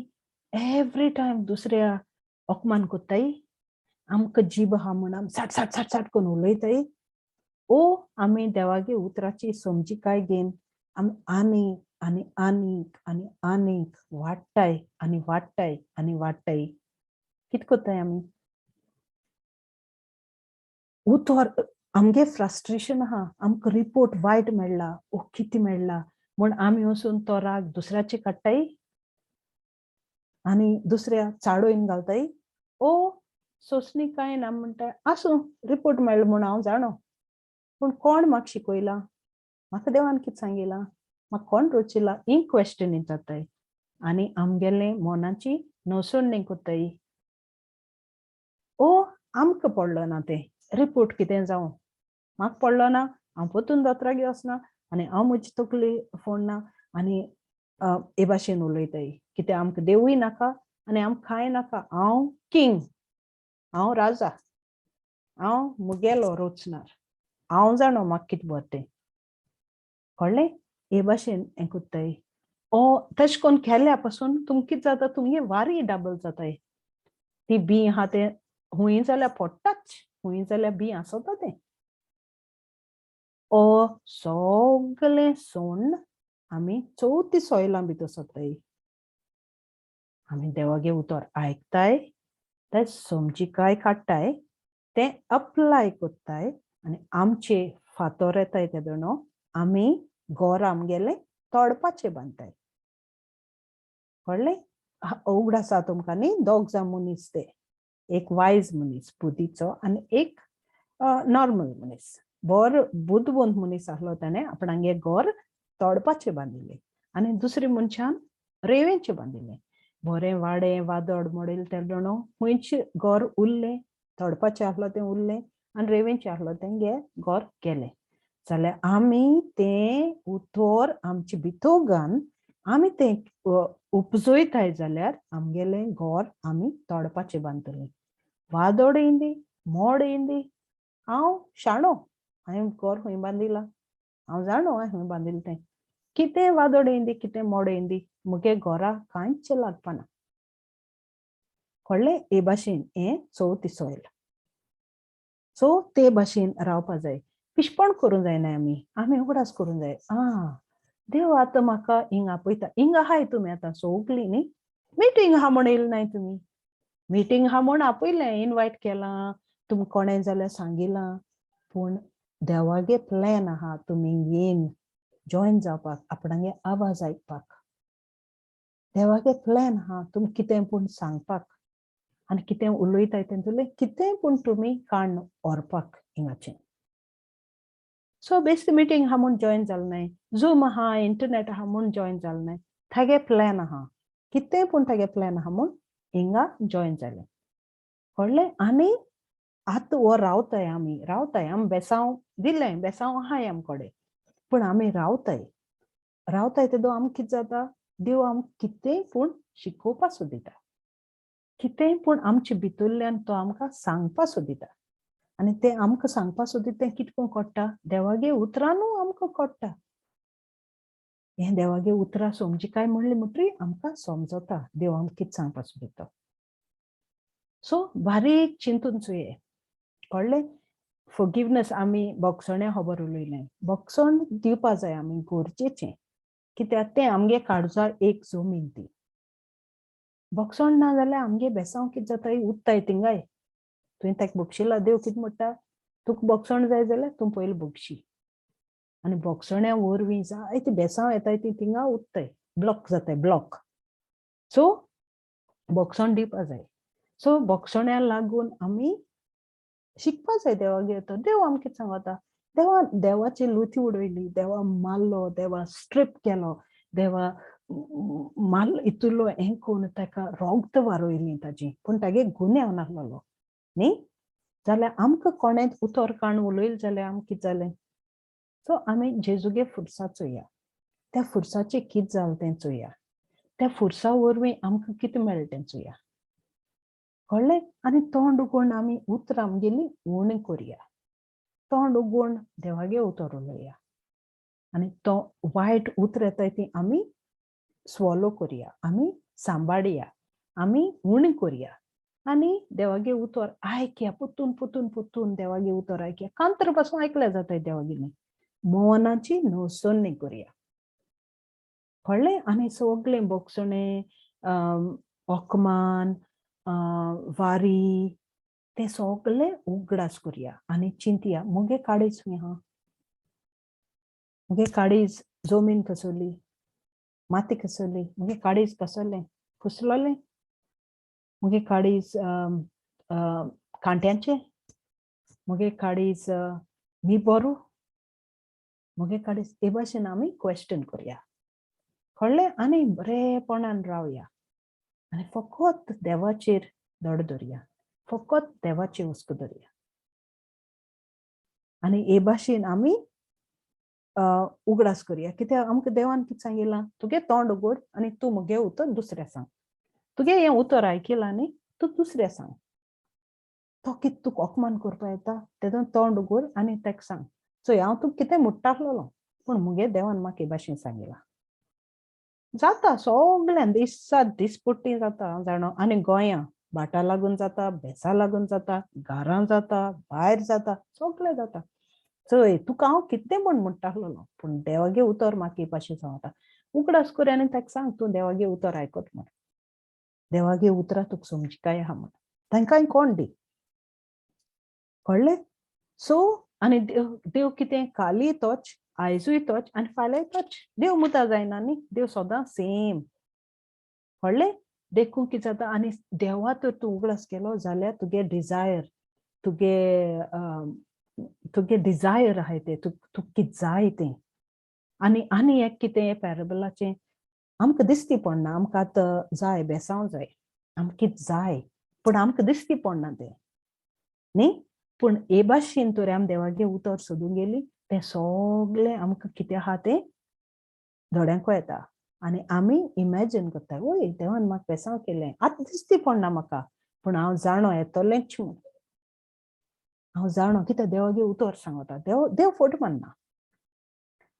एवरी टायम दुसऱ्या अपमान कोत्ताय, आमकां जीब आहा म्हूण आमी साट साट साट साट करून उलयताय, ओ आमी देवागे उतराची समजिकाय घेवन आमी आनीक आनी आनीक आनी आनीक वाडटाय आनी वाडटाय आनी वाडटाय. कितें कोत्ताय आमी? उतर आमगे फ्रस्ट्रेशन आहा, आमकां रिपोर्ट वायट मेळ्ळा, ओ कितें मेळ्ळा म्हूण आमी वचून तो राग दुसऱ्याचेर काडटाय आनी दुसऱ्या चाडोवन घालताय. ओ सोंसणी कांय ना म्हणटा, आसूं रिपोर्ट मेळ्ळो म्हूण हांव जाणो, पूण कोण म्हाका शिकयलां, म्हाका देवान कितें सांगिलां, म्हाका कोण रोचिलां, ही क्वेश्चन जाताय. आनी आमगेलें मोनाची नोसोडणी कोत्ताय. ओ आमकां पडलो ना तें रिपोर्ट कितें जावं, म्हाका पडलो ना, हांव पोत्तून दोतोरागे वचना आनी हांव म्हजी तकली फोडना आनी हे भाशेन उलयताय. कित्याक आमकां देवूय नाका आनी आमकां कांय नाका. हांव किंग, हांव राजा, हांव मुगेलो रोचणार, हांव जाणो म्हाका कितें बर तें. कळ्ळें? हे भाशेन हें कोत्ताय. तशें करून केल्या पासून तुमकां कितें जाता, तुमगे वारी डबल जाताय. ती बी आहा तें हुंय जाल्यार पडटाच, हुंय जाल्यार बी आसोता तें. सोगलें सोडून आमी चवथी सॉयलां भितर सरताय. आमी देवागे उतर आयकताय, तें समजिकाय काडटाय, तें अप्लाय कोत्ताय आनी आमचे फातर येताय ते जाणो आमी घोर आमगेलें तोडपाचें बांदताय. कळ्ळें? उगडास आहा तुमकां न्ही, दोग जाण मनीस ते, एक वायज मनीस बुद्धीचो आनी एक नॉर्मल मनीस. बुद्धवंत मनीस आहलो ताणें आपणागे घोर तोडपाचें बांदिल्लें आनी दुसरे मनशान रेंवेचें बांदिल्लें. बरें वाडें वादळ मोडयलें तें जाणो हुंयचें घोर उरलें, तोडपाचें आहलो तें उरलें आनी रेंवेचें आहलो तेंगे घोर गेलें. जाल्यार आमी तें उतर आमचे भितर घालन आमी तें उपजयताय जाल्यार आमगेलें घोर आमी तोडपाचें बांदतलीं. वादळ येयली, मोड येयली, हांव शाणो, हांवें घर खंय बांदिलां, हांव जाणो हांवें खंय बांदिलां तें. कितें वादळ येयली, कितें मोड येयली, मुगे घरा कांयच लागपाना. कळ्ळें? हे भाशेन हें चवथ इसोयल. सो ते भाशेन रावपा जाय. पिशपण करूं जायना आमी उगडास करूं जाय. देव आतां म्हाका हिंग आपयता, हिंग आहाय तुमी आतां सगळीं न्ही. मिटींग आहा म्हण येयले नाय तुमी. मिटींग आहा म्हण आपयलें, इनवायट केलां, तुमी कोणें जाल्यार सांगिलां. पूण देवागे प्लॅन आहा तुमी येवन जॉयन जावपाक, आपणागे आवाज आयकपाक. देवागे प्लॅन आहा तुमी कितें पूण सांगपाक आनी कितें उलयताय तेंतुलें कितें पूण तुमी काण व्हरपाक हिंगाचें. सो बेश्टी मिटींग आहा म्हूण जॉयन जालें नाय, झूम आहा, इंटरनेट आहा म्हूण जॉयन जालें नाय. तागे प्लॅन आहा, कितें पूण तागे प्लॅन आहा म्हूण हिंगा जॉयन जालें. कळ्ळें? आनी आतां हो रावताय आमी बेसांव दिलें, बेसांव आहाय आमकोडे. पूण आमी रावताय तेदो आमकां कितें जाता, देव आमकां कितेंय पूण शिकोवपा सोदिता. कितेंय पूण आमचे भितरल्यान तो आमकां सांगपा सोदिता. आनी तें आमकां सांगपा सोदिता तें कितको कोट्टा, देवागे उतरांनू आमकां कोट्टा. हें देवागे उतरां समजिकाय म्हणली म्हणटरी आमकां समजता देव आमकां कितें सांगपा सोदिता. सो बारीक चिंतून चोये. कळ्ळें? फॉरगिवनेस आमी बोगसोण्या खबर उलयलें. बोगसोण दिवपा जाय आमी गरजेचें. कित्याक तें आमगे काळजार एक जमीन ती. बोगसोण ना जाल्यार आमगे बेसांव कितें जाताय, उरताय थिंगाय. तुवें ताका बोगशिला, देव कितें म्हणटा, तुका बोगसोण जाय जाल्यार तूं पयलीं बोगशी. आनी बोगसोण्या वरवीं जायते बेसांव येताय ती थिंगा उरताय, ब्लॉक जाताय, ब्लॉक. सो बोगसोण दिवपा जाय. सो बोगसोण्या लागून आमी शिकपा जाय देवागे. देव आमकां कितें सांगता, देवाची लुती उडयली, देवा मारलो, देवा स्ट्रीप केलो, देवा इतुलो हें कोन्न ताका रोगत वारोयलीं ताजी, पूण तागे गुन्यांव नाहलोलो न्ही. जाल्यार आमकां कोणें उतर काण उलयलें जाल्यार आमकां कितें जालें. सो आमी जेजूगे फुरसा चोया, त्या फुरसाचें कितें जालें तें चोया, त्या फुरसा वरवीं आमकां कितें मेळ्ळें तें चोया. कळ्ळें? आनी तोंड उगोवन आमी उतरां आमगेलीं उणी कोरया. तोंड उगोवन देवागे उतर उलोया. आनी तो वायट उतर येताय ती आमी स्वॉलो कोरया, आमी सांबाळया, आमी उणी कोरया. आनी देवागे उतर आयकया, पुतून देवागे उतर आयकया. कांतर पासून आयकल्या जाताय देवागेलीं. मोनाची नोसोन्नी कोरया. कळ्ळें? आनी सगळें बोगसोणें, ओकमान, वारी, तें सगळें उगडास कोरया आनी चिंतया, मुगे काळीज खूंय आहा? मुगे काळीज जमीन कसोली, माती कसोली, मुगे काळीज कसोलें, कुसलोलें? मुगे काळीज कांट्यांचें? मुगे काळीज मी बोरू? मुगे काळीज हे भाशेन आमी क्वेश्चन कोरया. कळ्ळें? आनी बरेपणान रावया. आनी फकत देवाचेर धड दवरया, फकत देवाचें हुस्को दवरया. आनी हे भाशेन आमी उगडास करया. कित्याक आमकां देवान कितें सांगिलां, तुगे तोंड उगड आनी तूं मुगे उतर दुसऱ्या सांग. तुगे हें उतर आयकिलां न्ही, तूं दुसऱ्या सांग. तो कितें तुका अपमान करपा येता, तेदोन तोंड उगड आनी ताका सांग, चोय हांव तुका कितें म्हणटा आसलोलो, पूण मुगे देवान म्हाका हे भाशेन सांगिलां. जाता सगळ्यान दिसा दिसपट्टी जाता, हांव जाणो. आनी गोंयां भाटा लागून जाता, बेसा लागून जाता, घरां जाता, भायर जाता, सगळें जाता. चोय तुका हांव कितें म्हूण म्हणटा आसलोलो, पूण देवागे उतर म्हाका हे भाशेन सांगता. उगडास कर आनी ताका सांग तूं देवागे उतर आयकत म्हूण. देवागे उतरां तुका समजिकाय आहा म्हूण. तांकांय कोण दी. कळ्ळें? सो आनी देव कितें कालीय तोच, आयजूय तोच आनी फाल्याय तोच. देव मुता जायना न्ही, देव सोदां सेम. कळ्ळें? देखून कितें जाता, आनी देवा तर तूं उगडास केलो जाल्यार तुगे डिजायर, तुगे डिजायर आहाय ते, तुका कितें जाय तें. आनी एक कितें हे पॅरेबलाचें आमकां दिसती पडना, आमकां आतां जाय बेसांव जाय, आमकां कितें जाय, पूण आमकां दिसती पडना तें न्ही. पूण हे भाशेन तर आमी देवागे उतर सोदूंक गेलीं, तें सगळें आमकां कितें आहा तें दोळ्यांको येता. आनी आमी इमॅजीन करता, वय देवान म्हाका बेसांव केलें, आतां दिसती पडना म्हाका, पूण हांव जाणो येतोलेंच म्हूण. हांव जाणो कित्याक देवागे उतर सांगता देव देव फट मारना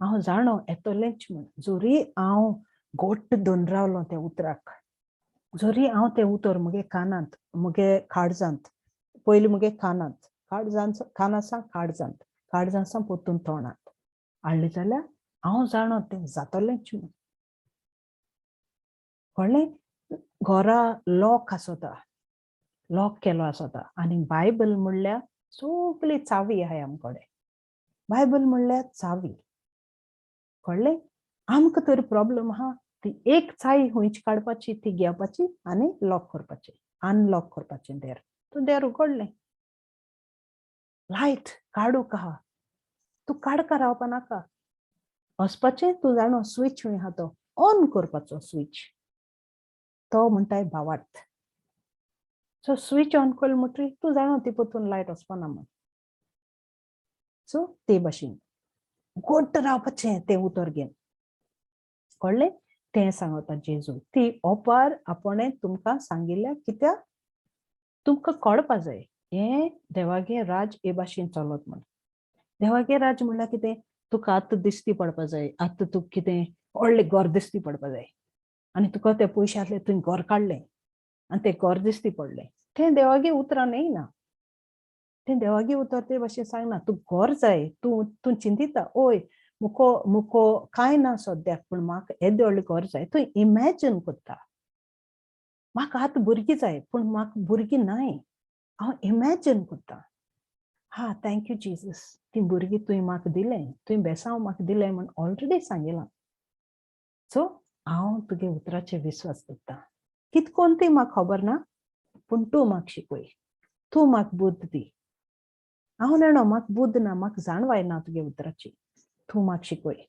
हांव जाणो येतलेंच म्हण जोरी हांव घोट्ट धरून रावलो त्या उतराक जोरी हांव तें उतर मुगे कानांत मुगे काळजांत पयलीं मुगे कानांत कानासां काळजांसां पोत्तून तोंडांत हाडलें जाल्यार हांव जाणो तें जातलेंच म्हण कळ्ळें घरा लॉक आसता लॉक केलो आसता आनी बायबल म्हणल्यार सगळी चावी आहाय आमकडे बायबल म्हणल्यार चावी कळ्ळें आमकां तर प्रॉब्लेम आहा ती एक चावी हुंयच काडपाची ती घेवपाची आनी लॉक करपाची अनलॉक करपाचें देर तूं देर उगडलें लायट काडूक आहा तूं काडका रावपा नाका वचपाचें तूं जाणो स्विच हूंय आहा तो ऑन करपाचो स्विच तो म्हणटाय भावार्थ सो स्विच ऑन केलो म्हणटरी तूं जाणो ती पोतून लायट वचपाना म्हण सो ते भाशेन घोट्ट रावपाचें तें उतर घेवन कळ्ळें तें सांगता जेजू ती ओपार आपणें तुमकां सांगिल्ल्या कित्याक तुमकां कळपा जाय हें देवागे राज हे भाशेन चलत म्हण देवागे राज म्हणल्यार कितें तुका आतां दिसती पडपा जाय आतां तुका कितें व्हडलें घर दिसती पडपा जाय आनी तुका ते पयशे आसले तुवें घर काडलें आनी तें घर दिसती पडलें तें देवागे उतरान येयना तें देवागे उतर ते भाशेन सांगना तुका घर जाय तूं चिंतिता ओय मुको कांय ना सद्याक पूण म्हाका येदें व्हडलें घर जाय तूं इमॅजीन करता म्हाका आतां भुरगीं जाय पूण म्हाका भुरगीं नाय हांव इमॅजीन करता हा थँक्यू जिजस ती भुरगीं तुवें म्हाका दिलें तुवें बेसांव म्हाका दिलें म्हण ऑलरेडी सांगिलां सो हांव तुगे उतराचेर विश्वास दवरता कितकोन ती म्हाका खबर ना पूण तूं म्हाका शिकय तूं म्हाका बुद्ध दी हांव जाणो म्हाका बुद्ध ना म्हाका जाणवाय ना तुगे उतराची तूं म्हाका शिकय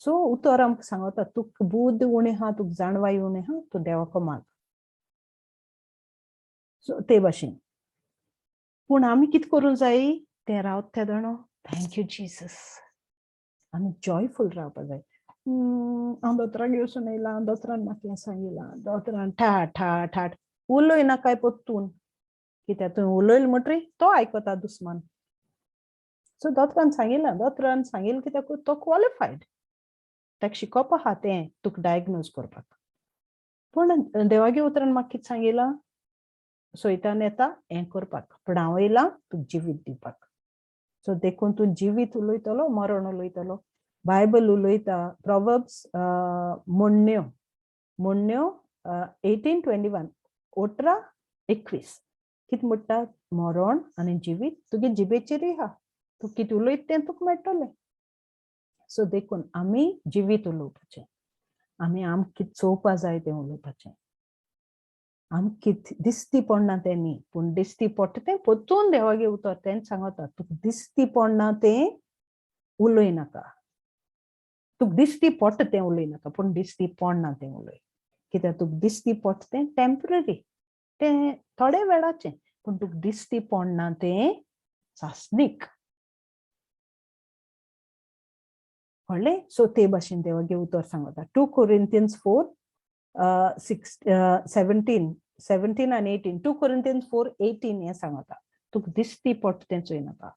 सो उतर आमकां सांगता तुका बुद्ध उणें आहा तुका जाणवाय उणें आहा तूं देवाको माग सो ते भाशेन पूण आमी कितें करूंक जाय तें रावता तें जाणो थँक्यू जिजस आमी जॉयफूल रावपा जाय हांव दोतोराक येवसून येयलां दोतोरान म्हाका हें सांगिलां दोतोरान ठाट ठाट ठाट उलय नाकाय पोत्तून कित्याक तुवें उलयलें म्हणटरी तो आयकता दुस्मान सो दोतोरान सांगिल्लें कित्याक तो क्वॉलिफायड ताका शिकोवप आहा तें तुका डायग्नोज करपाक पूण देवागे उतरान म्हाका कितें सांगिलां सोयतान येता हें करपाक पूण हांव येयलां तुका जिवीत दिवपाक सो देखून तूं जिवीत उलयतलो मरण उलयतलो बायबल उलयता प्रोवर्ब्स मोडण्यो 18:21 18:21 कितें म्हणटा मरण आनी जिवीत तुगे जिबेचेरूय आहा तूं कितें उलयता तें तुका मेळटलें सो देखून आमी जिवीत उलोवपाचें आमी आमकां कितें चोवपा जाय तें उलोवपाचें आमकां कितें दिसती पडना तें न्ही पूण दिसती पडटा तें पोत्तून देवागे उतर तें सांगता तुका दिसती पडना तें उलय नाका तुका दिसती पडटा तें उलय नाका पूण दिसती पडना तें उलय कित्याक तुका दिसती पडटा तें टेम्पररी तें थोड्या वेळाचें पूण तुका दिसती पडना तें सासनीक कळ्ळें सो ते भाशेन देवागे उतर सांगता 2 Corinthians 4:17 आनी 18 2 Corinthians 4:18 हें सांगता तुका दिसती पडटा तें चोय नाका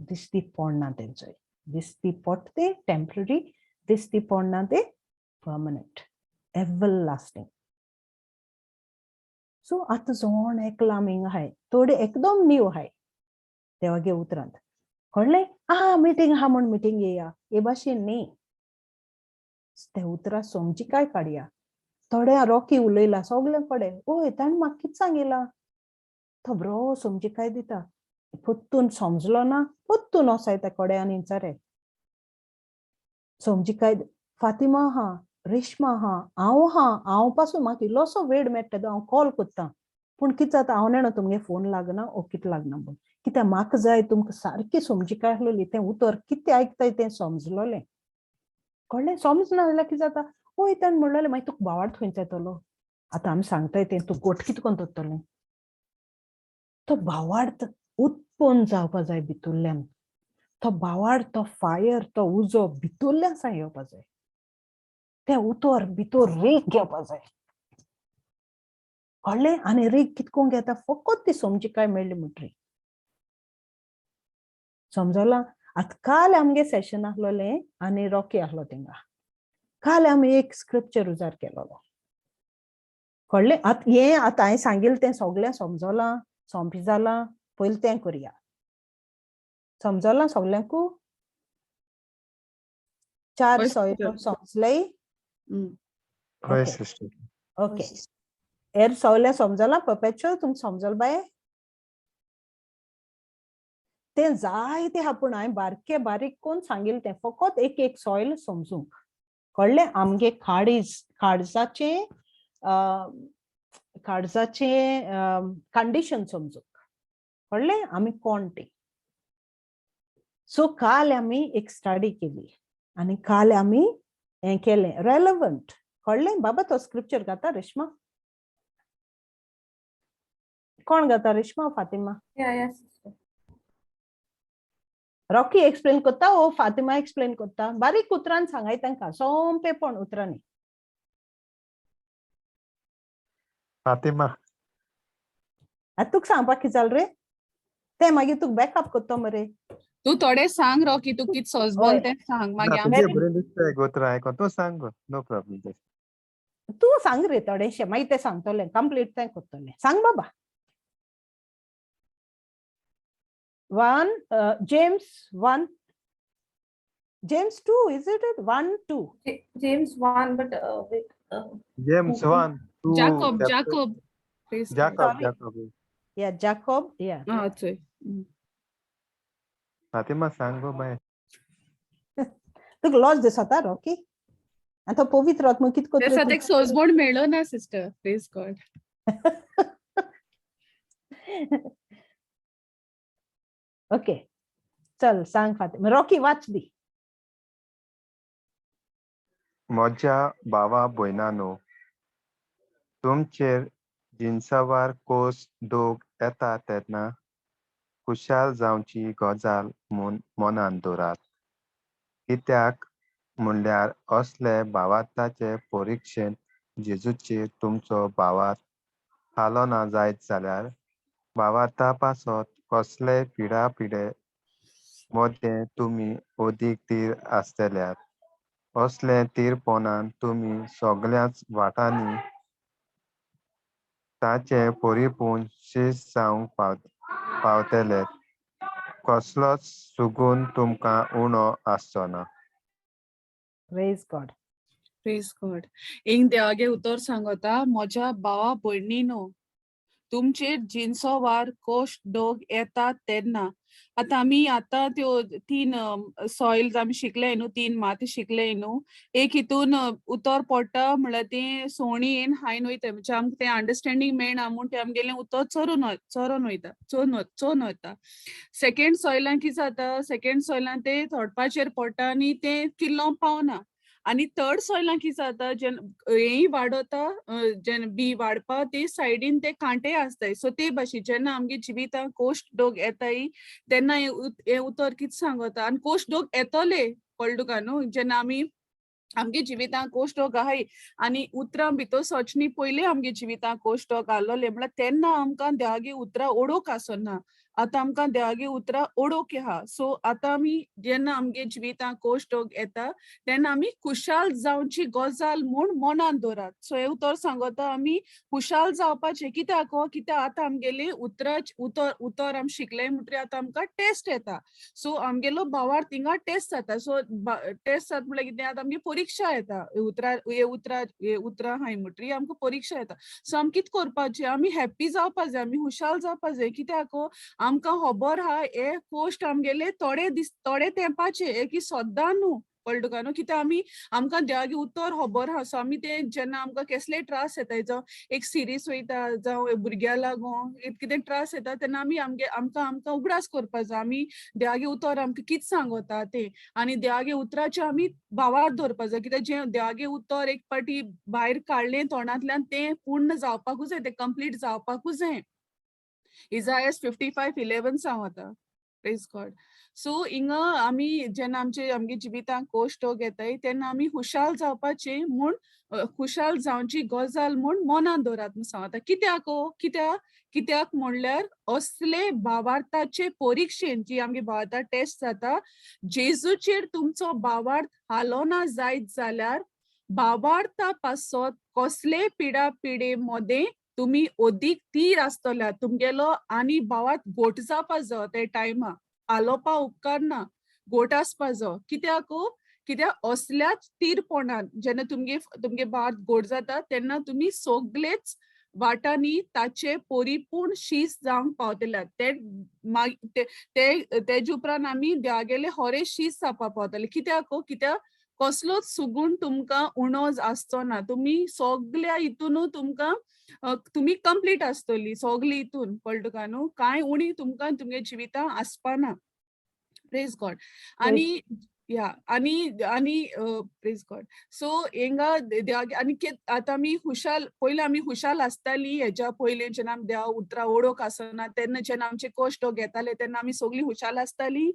दिसती पडना तें चोय दिसती पडटा तें टेम्पररी दिसती पडना तें परमनंट एव्हरलास्टिंग सो आतां जोण एकला आमी हिंगा आहाय थोडे एकदम न्यू आहाय देवागे उतरांत कळ्ळें मिटींग आहा म्हण मिटींग येया हे भाशेन न्ही ते उतरां समजी काय काडया थोडे रॉकी उलयला सगळे कडेन ओय ताणें म्हाका कितें सांगिलां तो बरो समजी काय दिता पोत्तून समजलो ना पोत्तून वसाय त्या कोडे आनी विचारे समजी काय फातिमा आहा रेश्मा आहा हांव पासून म्हाका इल्लोसो वेळ मेळटा हांव कॉल करतां पूण कितें जाता हांव जाणा तुमगे फोन लागना ओ कितें लागना म्हूण कित्याक म्हाका जाय तुमकां सारकी समजी काय आसलेली तें उतर कितें आयकताय तें समजलोलें कळ्ळें समजना जाल्यार कितें जाता ओय ताणें म्हणलेलें मागीर तुका भावार्थ खंयचो येतलो आतां आमी सांगताय तें तूं गोठ कितें कोन्न धरतलें तो भावार्थ उत्पन्न जावपा जाय भितरल्यान तो भावार्थ तो फायर तो उजो भितरल्यान सां येवपा जाय तें उतर भितर रीग घेवपा जाय कळ्ळें आनी रीग कितकोन घेता फकत ती समजी काय मेळ्ळी म्हणटरी समजला. आतां काल आमगे सेशन आसलोलें आनी रॉकी आसलो थिंगा. काल आमी एक स्क्रिप्चर उजार केलोलो. कळ्ळें? हें आतां हांवें सांगिल्लें तें सगळें समजलां, सोंपें जालां. पयलीं तें करया. समजलां सगल्यांकू? 4
हय
सॉयल
सिस्टर.
समजलें?
हय
ओके.
सिस्टर.
ओके. हेर सगळें समजलां? परपेच्युअल तुमकां समजलां बाये? तें जायतें आहा पूण हांवें बारकें बारीक कोन्न सांगिल्लें तें फकत एक सॉयल समजूंक. कळ्ळें? आमगे काळजाचें कंडिशन समजूंक. कळ्ळें? आमी कोण तें. सो काल आमी एक स्टडी केली आनी काल आमी हें केलें रेलेवंट. कळ्ळें? बाबा तो स्क्रिप्चर घाता रेश्मा? कोण घाता, रेश्मा फातिमा?
या सिस्टर.
रॉकी एक्सप्लेन करता ओ फातिमा एक्सप्लेन करता? बारीक उतरान सांगाय तांकां, सोंपेपण उतरांनी.
फातिमा.
आतां तुका सांगपाक कितें जालें रे? तें मागीर तुका बॅकअप करता मरे.
तू थोडे सांग रॉकी, तू कित सोजबॉल तें सांग मागीर आमी
तुगे बरें दिसता उतरां आयकोन. तूं सांग गो. No problem.
तूं सांग रे थोडेशें, मागीर तें सांगतलें. कंप्लीट तें करतलें. सांग बाबा. 1 James 1. James 2, is it? 1, 2.
James 1, but wait.
James 1, 2.
Jacob.
Sorry.
Jacob.
Yeah, Jacob. Yeah.
चोय.
फातिमा सांग गो बाय.
तुका लॉस दिसता रॉकी? आनी तो पवित्र आत्मा कितें
ते
करता?
सद्याक सोजबॉड मेळ्ळो ना सिस्टर. Praise God.
ओके. चल सांग फातिमा. रॉकी वाच दी.
म्हज्या भावा भयणानो, तुमचेर जिन्सावार कोस दोग येता तेन्ना खुशाल जावची गजाल म्हूण मनान दवरात. कित्याक म्हणल्यार असले भावार्थाचे परिक्षेन जेजूचेर तुमचो भावार्थ हालो ना जायत जाल्यार भावार्था पासत कसलेय पिडे मदें तुमी ओदीक तीर आसतल्यात. असले तीरपणान तुमी सगळ्याच वाटांनी ताचे परिपूर्ण शीश जावंक पावतले. कसलोच सुगून तुमकां उणो आसचो ना.
Praise God.
Praise God. इंग देवागे उतर सांगता, म्हज्या भावा भयणीनो, तुमचेर जिन्सो वार कोश्ट दोग येता तेन्ना. आतां त्यो 3 सॉइल्स आमी शिकले न्हू, 3 माती शिकले न्हू. एक हितून उतर पडटा म्हळ्यार तें सोणीन हायन वयता, म्हणजे आमकां तें अंडरस्टँडींग मेळना म्हूण तें आमगेलें उतर चोरून वयता. सेकंड सॉइलान कितें जाता? सेकंड सॉइलान तें थोडपाचेर पडटा आनी तें किल्लों पावना. आनी थर्ड सॉइलान कितें जाता? हेंय वाडोता, जेन्ना बी वाडपा ते सायडीन ते कांटे आसताय. सो ते भाशेन जेन्ना आमगे जिवितांत कोश्ट दोग येताय तेन्ना हें उतर कितें सांगता? आनी कोश्ट दोग येतोले, कळ्ळें तुका न्हू? जेन्ना आमी आमगे जिवितांत कोश्ट दोग आहाय आनी उतरां भितर सोचनी पयलीं आमगे जिवितांत कोश्ट दोग आहलोले म्हळ्यार तेन्ना आमकां देवागे उतरां ओडोक आसना. आतां आमकां देवागे उतरां ओडोक आहा. सो आतां आमी जेन्ना आमगे जिवितांत कोश्ट दोग येता तेन्ना आमी खुशाल जावची गजाल म्हूण मनान दवरात. सो हें उतर सांगता आमी खुशाल जावपाचें. कित्याक आतां आमगेली उतर आमी शिकले म्हणटरी आतां आमकां टेस्ट येता. सो आमगेलो भावार्थ थिंगा टेस्ट जाता. सो टेस्ट जाता म्हळ्यार कितें आतां आमगे परिक्षा येता. हे उतरां हाय म्हणटरी आमकां परिक्षा येता. सो आमी कितें करपाचें? आमी हॅप्पी जावपा जाय, आमी खुशाल जावपा जाय. कित्याक आमकां खबर आहा हे कोश्ट आमगेले थोडे तेंपाचे, हे की सद्दां न्हू. कळ्ळें तुका न्हू? कित्याक आमकां देवागे उतर खबर आहा. सो आमी तें जेन्ना आमकां कसलेय त्रास येताय, जावं एक सिरीस वयता, जावं भुरग्यां लागून कितें त्रास येता तेन्ना आमकां उगडास करपा जाय. आमी देवागे उतर आमकां कितें सांगता तें, आनी देवागे उतराचे आमी भावार्थ धरपा जाय. कित्याक जें देवागे उतर एक पाटी भायर काडलें तोंडांतल्यान तें पूर्ण जावपाकूच जाय, तें कंप्लीट जावपाकूच जाय. Isaiah 55:11 सांगता. Praise God. सो हिंगा आमी जेन्ना आमगे जिवितांत कोश्ट घेताय तेन्ना आमी हुशाल जावपाचे म्हूण खुशाल जावची गजाल म्हूण मनान दवरात म्हूण सांगता. कित्याक म्हणल्यार असले भावार्थाचे परिक्षेन जी आमगे भावार्था टेस्ट जाता, जेजूचेर तुमचो भावार्थ हालोना जायत जाल्यार भावार्था पासत कसले पिडा पिडे मध्ये तुम्ही अदीक तीर आसतल्या तुमगेलो आनी भावार्थ घोट जावपा जाय ते टायमा आलोपा उपकारना घोट आसपा जाय. कित्याक असल्याच तीरपणान जेन्ना तुमगे भावार्थ घोट जाता तेन्ना तुम्ही सगळेच वाटांनी ताचे परिपूर्ण शीस जावंक पावतल्यात. तेज उपरांत आमी देवागेले होरे शीस जावपा पावतले. कित्याक कसलोच सुगूण तुमकां उणो आसचो ना. तुम्ही सगळ्या हितून तुम्ही कंप्लीट आसतली सगळी हितून कळ्ळें तुका न्हू. कांय उणी तुमकां तुमगे जिवितां आसपाना. Praise God. आनी प्रेज गॉड. सो हिंगा आनी आतां आमी पयलीं आमी खुशाल आसताली हेच्या पयलीं जेन्ना आमी देवा उतरां ओडोक आसना तेन्ना जेन्ना आमचे कश्ट घेताले तेन्ना आमी सगळीं खुशाल आसताली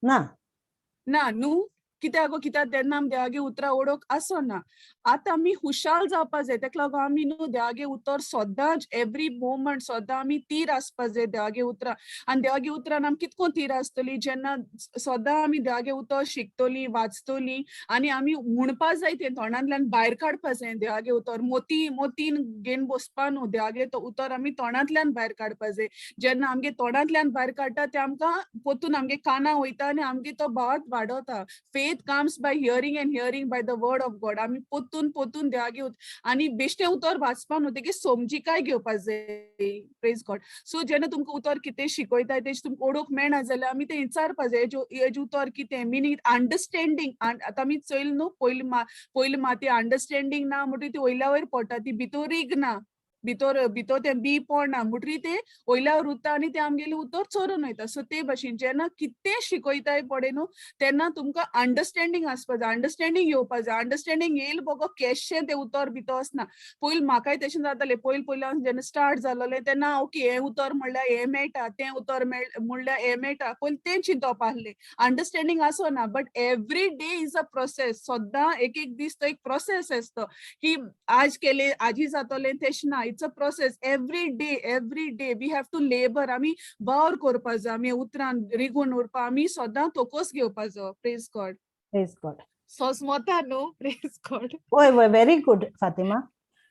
ना
न्हू. कित्याक तेन्ना आमी देवागे उतरां ओडोक आसना. आतां आमी खुशाल जावपा जाय. तेका लागून आमी न्हू देवागे उतर सोदांच एवरी मोमेंट सोदां आमी तीर आसपा जाय देवागे उतरां. आनी देवागे उतरान आमी कितको तीर आसतली जेन्ना सोदां आमी देवागे उतर शिकतली वाचतली आनी आमी म्हणपा जाय तें तोंडांतल्यान भायर काडपा जाय. देवागे उतर मोतीन घेवन बसपा न्हू. देवागे तो उतर आमी तोंडांतल्यान भायर काडपा जाय. जेन्ना आमगे तोंडांतल्यान भायर काडटा ते आमकां पोतून आमगे कानां वयता आनी आमगे तो भावार्थ वाडोता. Faith comes by hearing and hearing by the word of God. आमी पोतून देवागे आनी बेश्टे उतर वाचपा न्हू तेगे समजिकाय घेवपा जाय. Praise God. सो जेन्ना तुमकां उतर कितें शिकयता तेजे तुमकां ओडोक मेळना जाल्यार आमी तें विचारपा जाय हेजे उतर कितें मिनींग अंडरस्टँडींग. आतां आमी चोयलें न्हू पयलीं माती अंडरस्टँडींग ना म्हणटरी ती वयल्या वयर पडटा ती भितोरीक ना. भितर तें बी पडना म्हणटरी ते वयल्या वयर उरता आनी ते आमगेलें उतर चोरून वयता. सो ते भाशेन जेन्ना कितें शिकयताय पडे न्हू तेन्ना तुमकां अंडरस्टँडींग आसपा जाय. अंडरस्टँडींग येवपा जाय. अंडरस्टँडींग येयला बगो केशें तें उतर भितर वचना. पयलीं म्हाकाय तशें जातालें. पयलीं हांव जेन्ना स्टार्ट जालोलें तेन्ना ओके हें उतर म्हणल्यार हें मेळटा तें उतर म्हणल्यार हें मेळटा पयलीं तें चिंतप आसलें. अंडरस्टँडींग आसना. But every day is a process. सोदां एक दीस तो एक प्रोसेस आसता की आज केलें आजी जातलें तेशें ना. It's a process. Every day we have to labour. आमी वावर करपा जाय. आमी उतरान रिगून उरपा आमी सोदां तोकोस घेवपा जाय. Praise God.
Praise God.
सोसमोता न्हू. Praise God.
वय व्हेरी गुड फातिमा.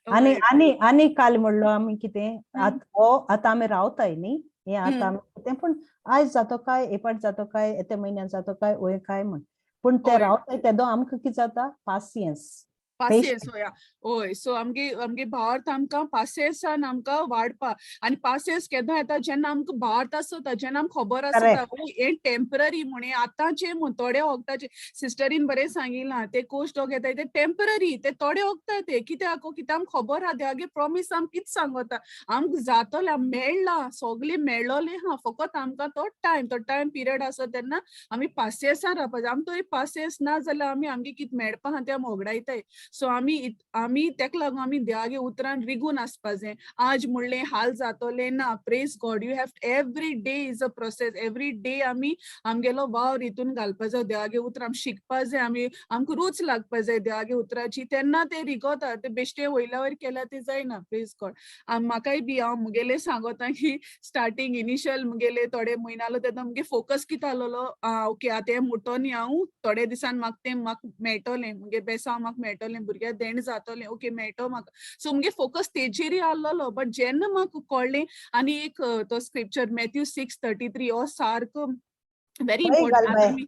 आनी काल म्हणलो आमी कितें आतां आमी रावताय न्ही हें आतां आमी कितें पूण आयज जातो काय एपाट जातो काय येत्या म्हयन्यान जातो काय वय काय म्हण पूण ते रावताय तेदो आमकां कितें जाता पासियन्स.
हय. सो आमगे भावार्थ आमकां पासियन्सान आमकां वाडपा आनी पासियन्स केन्ना येता जेन्ना आमकां भावार्थ आसता जेन्ना आमकां खबर आसता हें टेम्पररी म्हण आतांचे म्हण थोडे वखदाचे सिस्टरीन बरें सांगिलां ते कोश्ट घेताय ते टेम्पररी ते थोडे वखदा ते कित्याक आमकां खबर आहा देवागे प्रॉमीस आमकां कितें सांगता आमकां जातोलें मेळ्ळा सगळें मेळ्ळोलें हा फकत आमकां तो टायम पिरियड आसा तेन्ना आमी पासियन्सान रावपा जाय. आमी तरी पासियन्स ना जाल्यार आमी आमगे कितें मेळपा आहा तें मोगडायताय. सो आमी तेका लागून आमी देवागे उतरान रिगून आसपा जाय. आज म्हणलें हाल जातोलें ना. Praise God. You have every day is a process. Every day आमी आमगेलो वावर हितून घालपा जाय. देवागे उतर आमी शिकपा जाय. आमकां रूच लागपा जाय देवागे उतराची तेन्ना ते रिगोता. ते बेश्टे वयल्या वयर केल्यार ते जायना. Praise God. म्हाकाय बी हांव मुगेलें सांगोता की स्टार्टींग इनिशियल मुगेले थोडे म्हयनालो तेन्ना मुगे फोकस कितें आहलोलो ओके आतां हें मुटोनी हांव थोडे दिसान म्हाका मेळटोलें मुगे बेसांव म्हाका मेळटोलें भुरग्या देण जातोलें ओके मेळटो म्हाका. सो मुगे फोकस तेजेर आहलोलो. बट जेन्ना म्हाका कळ्ळें आनी एक तो स्क्रिप्चर मॅथ्यू 6:33 हो सारको व्हेरी इम्पॉर्टंट.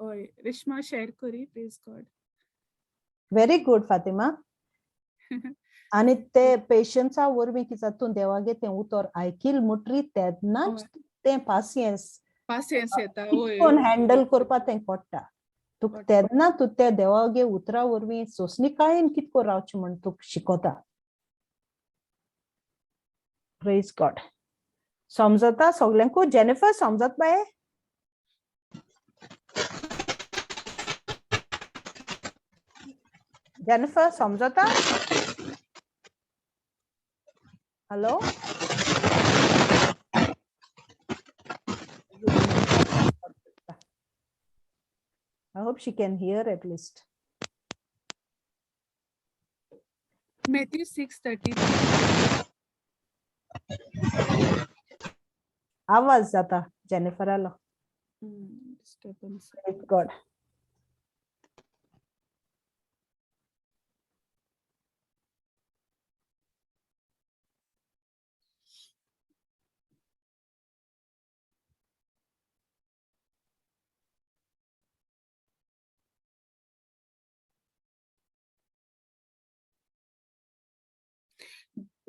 हय Reshma share curry. Please God.
Very good Fatima. आनी ते पेशन्सा वरवीं कितें जाता तूं देवागे तें उतर आयकील मुटरी तेन्नाच तें पासियन्स
येता.
हँडल करपा तें पडटा. तुका तेन्ना तूं त्या देवागे उतरा वरवीं सोंसणीकायेन कितको रावचें म्हण तुका शिकोता. Praise God. समजता सगल्यांकू. जेनिफर समजत बाये. जेनिफर समजता. Hello I hope she can hear at least.
Matthew 6:33.
आवाज जाता जेनिफर आलो.
Disturbance.
Praise God.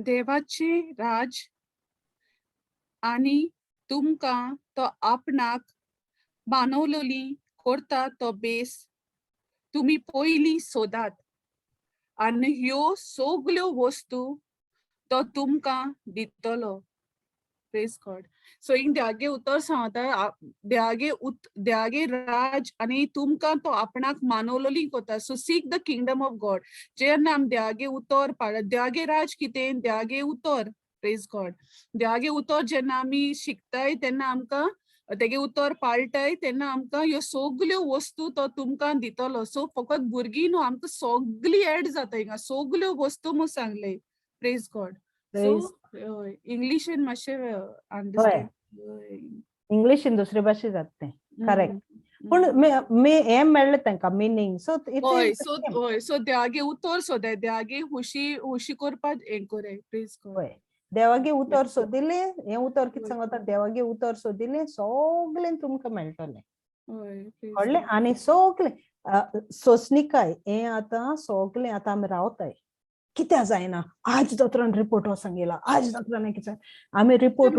देवाचे राज आणि तुमकां तो आपणाक बांदवलोली करता तो बेस तुम्ही पयली सोदात आनी ह्यो सगल्यो वस्तू तो तुमकां दितलो. Praise God. So in देवागे उतर सांगता देवागे राज आणि तुमकां तो आपणाक मानवलोली कोता. So seek the kingdom of God. जेन्ना आमी देवागे उतर पाड देवागे राज कितें देवागे उतर. Praise God. देवागे उतर जेन्ना आमी शिकताय तेन्ना आमकां तेगे उतर पाळटाय तेन्ना आमकां ह्यो सगल्यो वस्तू तो तुमकां दितलो. सो फकत भुरगीं न्हू आमकां सगळी एड जाता हिंगा सगल्यो वस्तू म्हूण सांगले. Praise God.
Praise.
So English मातशें
होय.
अंडरस्टँड.
इंग्लिश इन दुसरी भाषेत जाते. करेक्ट. पण मी हें मेळ्ळें तांकां मिनींग. सो
हय सो देवागे उतर सोदाय देवागे हुशी करपाक हें कोराय. Please God.
होय. देवागे उतर सोदिले हें उतर कितें सांगता देवागे उतर सोदिले सगळें तुमकां मेळटलें. कळ्ळें आनी सगळें सोंसणीकाय हें आतां सगळें आतां आमी रावताय. कित्या जायना आज दोतोरान रिपोर्ट हो सांगिला आज दोतोरान कितें आमी रिपोर्ट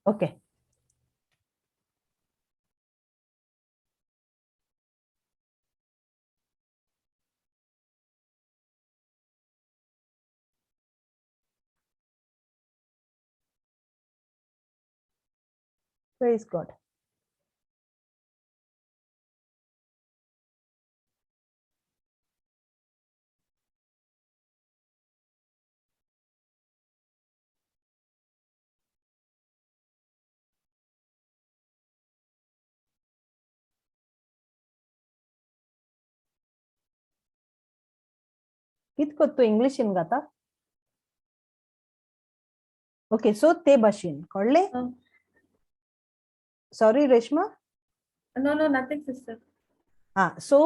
ओके. Praise God. कित कोत्तो इंग्लिशीन घाता. ओके सो ते भाशेन कळ्ळें. Sorry Reshma.
No, nothing, sister.
So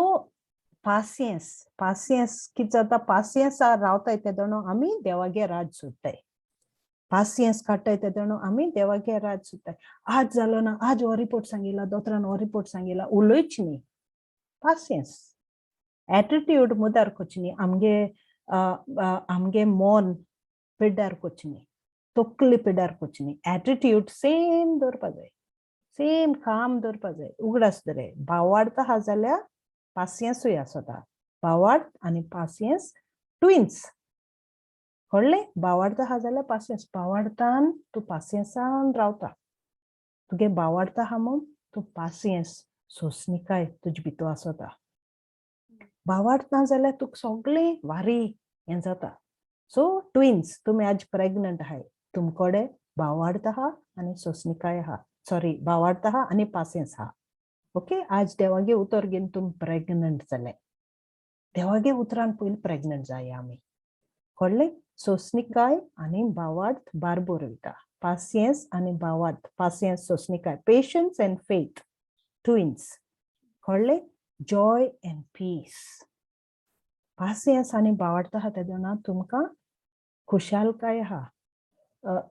पासियन्स कितें जाता पासियन्स रावताय तेदोणो आमी देवागे राज सोदताय. पासियन्स काडटाय तेदोणो आमी देवागे राज सोदताय. आज जालो ना आज हो रिपोर्ट सांगिला दोतोरान हो रिपोर्ट सांगिला उलोयच न्ही. पासियन्स एटिट्यूड मुदार कोचनी आमगे मोन पिड्डार कोचनी तकली पिड्डार कोचनी एटिट्यूड सेम दवरपा जाय. सेम काम दवरपा जाय. उगडास दरे भावार्थ आहा जाल्यार पासियन्सूय आसता. भावार्थ आनी पासियन्स ट्विन्स. कळ्ळें. भावार्थ आहा जाल्यार पासियन्स भावार्थान तूं पासियन्सान रावता. तुगे भावार्थ आहा म्हूण तूं पासियन्स सोंसणीकाय तुजे भितर आसता. भावार्थ ना जाल्यार तुका सगळें वारी हें जाता. सो ट्विन्स तुमी आज प्रेग्नंट आहाय तुमकोडे भावार्थ आहा आनी सोंसणीकाय आहा. सॉरी भावार्थ आहा आनी पासियन्स आहा. ओके. आज देवागे उतर घेवन तुमी प्रेग्नंट जाले. देवागे उतरान पयलीं प्रेग्नंट जाय आमी. कळ्ळें. सोंसणीकाय आनी भावार्थ बारबोर वयता. पासियन्स आनी भावार्थ पासियन्स सोंसणीकाय पेशन्स एंड फेथ ट्विन्स. कळ्ळें. Joy and peace. पासियन्स आनी भावार्थ आहा तेदोना तुमकां खुशालकाय आहा.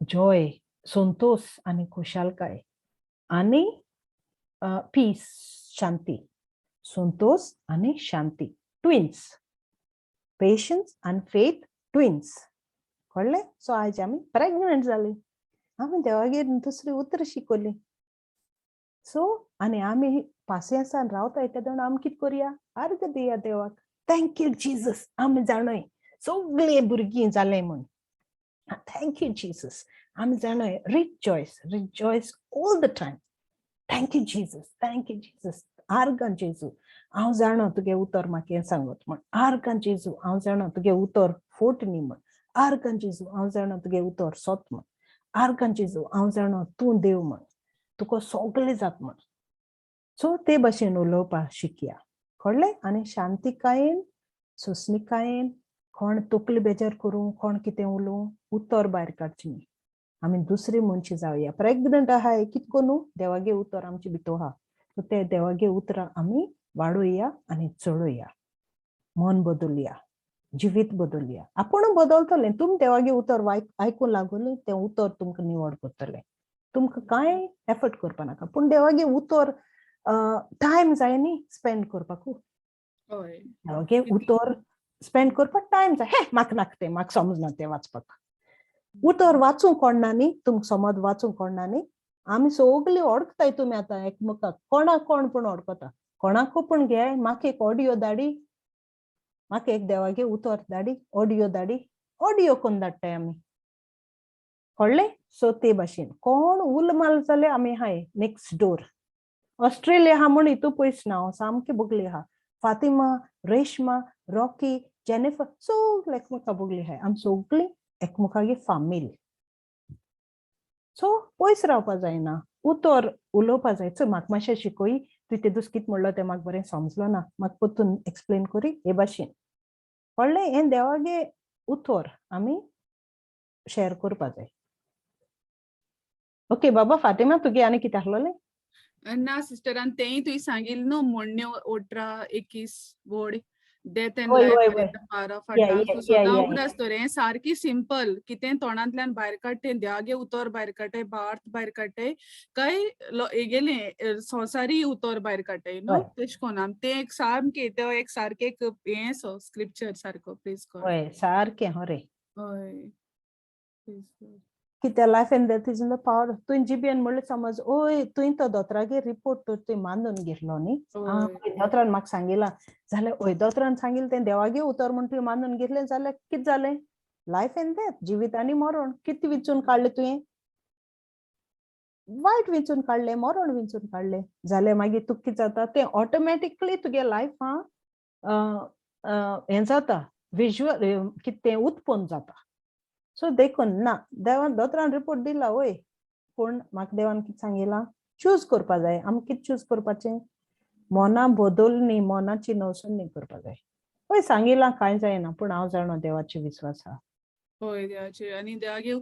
जॉय संतोष आनी खुशालकाय आनी पीस शांती. संतोष आनी शांती ट्विन्स. पेशन्स आनी फेथ ट्विन्स. कळ्ळें. सो आज आमी प्रेग्नंट जाली. आमी देवागेर दुसरी उतर शिकवली. सो आनी आमी पासियन्सान रावताय तेदोन आमी कितें करया अर्घ दिया देवाक. थँक्यू जीजस आमी जाणय सगळीं भुरगीं जाले म्हूण. थँक्यू जीजस आमी जाणय rejoice all the time. Thank you Jesus आर्गान जेजू हांव जाणो तुगे उतर म्हाका हें सांगत म्हण. आर्गान जेजू हांव जाणो तुगे उतर फोट न्ही म्हण. आर्गान जेजू हांव जाणो तुगे उतर सोत म्हण. आर्गान जेजू हांव जाणो तूं देव म्हण. तुका सगळें जात म्हण. सो ते भाशेन उलोवपाक शिकया, कळ्ळें? आनी शांतिकायेन सोंसणिकायेन कोण तकली बेजार करूं, कोण कितें उलोवं, उतर भायर काडचें न्ही. आमी दुसरी मनशां जावया. प्रेग्नंट आहाय कितको न्हू देवागे उतर आमचे भितर आहा. सो ते देवागे उतरां आमी वाडोवया आनी चडोवया. मन बदलया, जिवीत बदलया. आपूण बदलतलें. तुमी देवागे उतर आयकून लागोली तें उतर तुमकां निवड करतलें. तुमकां कांय एफर्ट करपा नाका. पूण देवागे उतर टायम जाय न्ही स्पेंड करपाकू.
हय
देवागे उतर स्पेंड करपाक टायम जाय. हे म्हाका नाका तें, म्हाका समजना तें वाचपाक. उतर वाचूंक कोणना न्ही, तुमकां समज वाचूंक कोणना न्ही. आमी सगळीं ओडखताय तुमी आतां एकमेकाक, कोणाक कोण पूण ओडखता. कोणाकू पूण घे, म्हाका एक ऑडियो धाडी, म्हाका एक देवागे उतर धाडी, ऑडियो धाडी, ऑडियो करून धाडटाय आमी. कळ्ळें? सो ते भाशेन कोण उल माल जाल्यार आमी हाय नेक्स्ट डोर. ऑस्ट्रेलिया आहा म्हूण हितू पयस ना, हांव सामकें बगली आहा. फातिमा, रेशमा, रॉकी, जेनिफर सगळीं एकमेका बगली आहाय. आमी सगळीं एकमेकागे फामील. सो पयस रावपा जायना, उतर उलोवपा जाय. चल म्हाका मातशें शिकोई, तुवें ते दीस कितें म्हणलो तें म्हाका बरें समजलो ना, म्हाका परतून एक्सप्लेन करी हे भाशेन. कळ्ळें? हें देवागे उतर आमी शेअर करपा जाय. ओके बाबा फातिमा, तुगे आनी कितें आसलोलें?
ना सिस्टर, आणि तेही तुवें सांगिल्लें न्हू मोडण्यो 18-21 वर्ड डेथ अँड
वय
लायफ
वय
आर
वय
इन द पावर ऑफ आ
या
टंग.
या
तूं
या
सदां
या
उगड आसतो रे. हें सारकी सिंपल. कितें तोंडांतल्यान भायर काडटें, देवागे उतर भायर काडटाय, भार्थ भायर काडटाय, काय हेगेलें संवसारी उतर भायर काडटाय न्हू,
वय
तेश कोन्न. आनी तें एक सामकें तो एक सारकें हें सो स्क्रिप्चर सारको. Please God.
वय सारकें हो रे.
हय प्लीज गॉड.
कित्या life end death is in the power. तुवें जिबीएन म्हणलें समज ओय तुवें तो दोतोरागे रिपोर्ट तर तुवें मानून घेतलो न्ही.
हय
दोतोरान म्हाका सांगिलां जाल्यार ओय दोतोरान सांगिल्लें तें देवागे उतर म्हूण तुवें मानून घेतलें जाल्यार कितें जालें? लायफ एंड डेथ, जिवीत आनी मरण. कितें विचून काडलें तुवें? वायट विचून काडलें, मरण विचून काडलें जाल्यार मागीर तुका कितें जाता तें ऑटोमॅटिकली तुगे लायफां हें जाता, विज्युअल कितें तें उत्पन्न जाता. सो देखून ना, देवान दोतोरान रिपोर्ट दिला वय, पूण म्हाका देवान कितें सांगिलां चूज करपा जाय. आमी कितें चूज करपाचें? मना बदलनी, मनाची नवसणी करपा जाय. पळय सांगिलां कांय जायना, पूण हांव जाणा देवाचेर विश्वास आहा.
हय देवाचे. आनी देवागे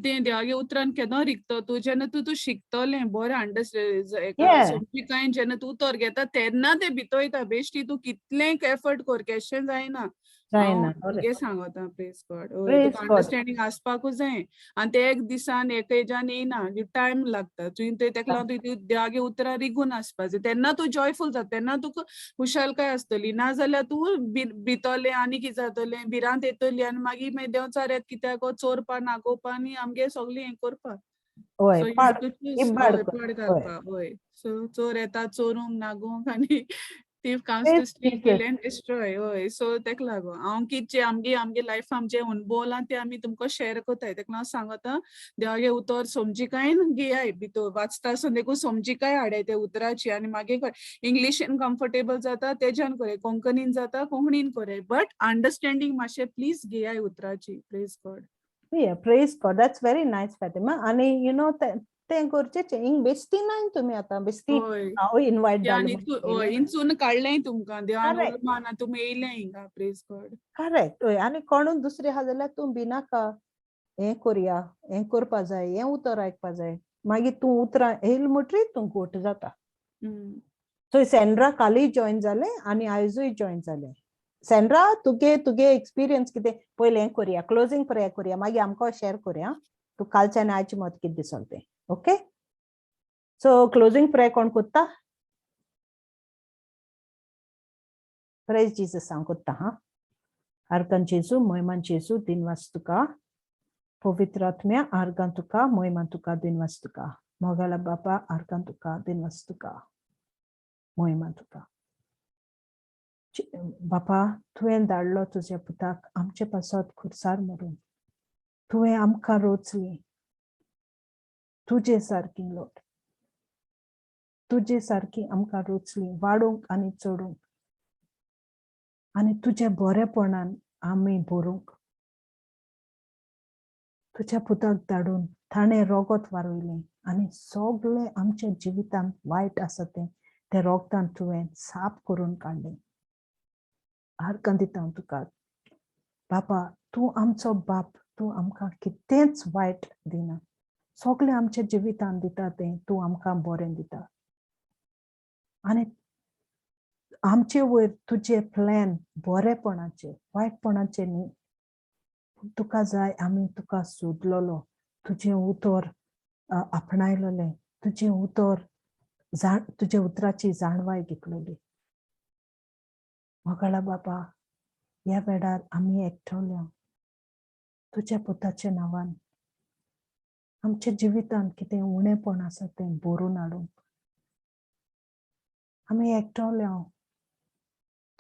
तें देवागे उतरान केन्ना रिकतो तूं, जेन्ना तूं शिकतलें बरें अंडरस्टँड समजिकायेन जेन्ना तूं उतर घेता तेन्ना तें भितर वयता. बेश्टी तूं कितलेंय एफर्ट कर, केशें जायना. हांव
जायना बरें.
तुगे सांगता प्रेज गॉड. हय
प्रेज
तुका
गॉड.
अंडरस्टँडींग आसपाकूच जाय. आनी ते एक दिसान एका हेजान येयना, टायम लागता. तुवें तेका लागून तुवें देवागे उतरां रिगून आसपा जाय. तेन्ना तूं जॉयफूल जाता, तेन्ना तुका खुशालकाय आसतली. नाजाल्यार तूं भितरलें आनी कितें जातलें, भिरांत येतली आनी मागीर देंवचार येता कित्याक चोरपा, नागोवपा आनी आमगे सगळें हें करपा.
वय
सो यू हॅव
पाड
टू चूज.
इबाड
हय
कर.
पाड
वय
घालपा. हय सो चोर येता चोरूंक, नागोवंक आनी thief comes to
praise
steal,
Jesus.
kill and destroy. हय सो तेका लागून हांव कितें आमगे लायफ आमचे अनुभवलां ते आमी तुमकां शेअर कोताय. तेका लागून सांगता देवागे उतर समजिकायेन घेयाय भितर वाचता आसतना देखून समजिकाय हाडय ते उतराची. आनी मागीर इंग्लिशीन कम्फर्टेबल जाता तेज्यान कोराय, कोंकणीन जाता कोंकणीन कोराय, बट अंडरस्टँडींग मातशें प्लीज घेयाय उतराची. Praise God.
Yeah, praise God. That's very nice, Fatima. आणि you know ते गरजेचे. हिंग बेस्ती नाही तुम्ही आता बेस्ती
हय
हांव इनवायट
ते आनी
जालें.
इंचून काडलें तुमकां देवान
Correct.
उलमान तुमी येयलें हिंगा. Praise God.
करेक्ट. आनी कोणूय दुसरें आहा जाल्यार तूं भिनाका. हें करया, हें करपा जाय, हें उतर आयकपा जाय. मागीर तूं उतरां येयलें म्हणटरीत तूं घोट जाता. थंय सेंड्रा कालीय जॉयन जालें आनी आयजूय जॉयन जालें. सेंड्रा तुगे एक्सपिरियन्स कितें? पयलें हें करया, क्लोजींग प्रेयर करया, मागीर आमकां शेअर करया तूं कालचें आनी आयचें मत कितें दिसलें तें. ओके? सो क्लोजींग प्रेयर कोण कोत्ता? प्रेज जीसस हांव कोत्ता. हा आर्कान जेजू, मोयमान जेजू, दिनवास तुका. पवित्र आत्म्या आर्गान तुका, मोयमान तुका, दिनवास तुका. मोगाला बापा आर्गान तुका, दिनवास तुका, मोयमान तुका. बापा तुवें धाडलो तुज्या पुताक आमचे पासत खुर्सार मरून. तुवें आमकां रोचली तुजे सारकी लोट. तुजे सारकी आमकां रोचली वाडोवंक आनी चडोवंक आनी तुज्या बरेपणान आमी भरूंक. तुज्या पुताक धाडून ताणें रोगत वारयलें आनी सगळें आमच्या जिवितांत वायट आसा तें ते रोगतान तुवें साफ करून काडलें. आर्गां दिता हांव तुका. बाबा, तूं आमचो बाप, तूं आमकां कितेंच वायट दिना. सगळें आमच्या जिवितान दिता तें तूं आमकां बरें दिता. आनी आमचे वयर तुजे प्लॅन बरेपणाचे, वायटपणाचे न्ही. तुका जाय आमी तुका सोदलोलो, तुजें उतर आपणायलोलें, तुजें उतर तुजे उतराची जाणवाय घेतलोली. मोगाळा बाबा, ह्या वेळार आमी एकठांवल्या तुज्या पुताच्या नांवान आमच्या जिवितान कितें उणेपण आसा तें भरून हाडूंक आमी एकठांवल्या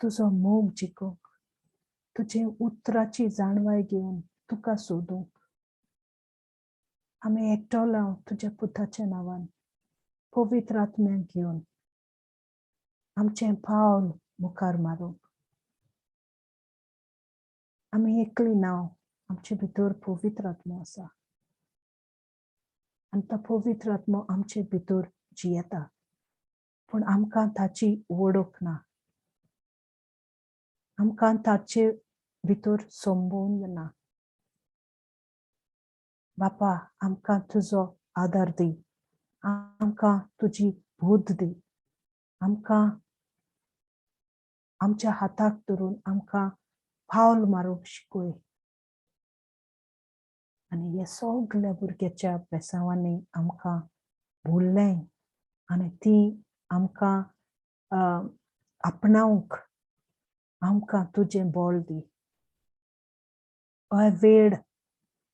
तुजो मोग जिखूंक, तुजे उतराची जाणवाय घेवन तुका सोदूंक. आमी एकठांवल्या तुज्या पुताच्या नांवान पवित्र आत्म्याक घेवन आमचें पावल मुखार मारूंक. आमी एकली नाव, आमचे भितर पवित्र आत्मो आसा. आनी तो पवित्र आत्मो आमचे भितर जियेता, पूण आमकां ताची वळख ना. आमकां ताचे भितर संबंद ना. बापा, आमकां तुजो आदार दी, आमकां तुजी बुद्ध दी, आमकां आमच्या हाताक धरून आमकां पावल मारूंक शिकय. आनी हे सगळ्या भुरग्याच्या बेसांवांनी आमकां भुरलें आनी ती आमकां आपणावंक आमकां तुजें बळ दी.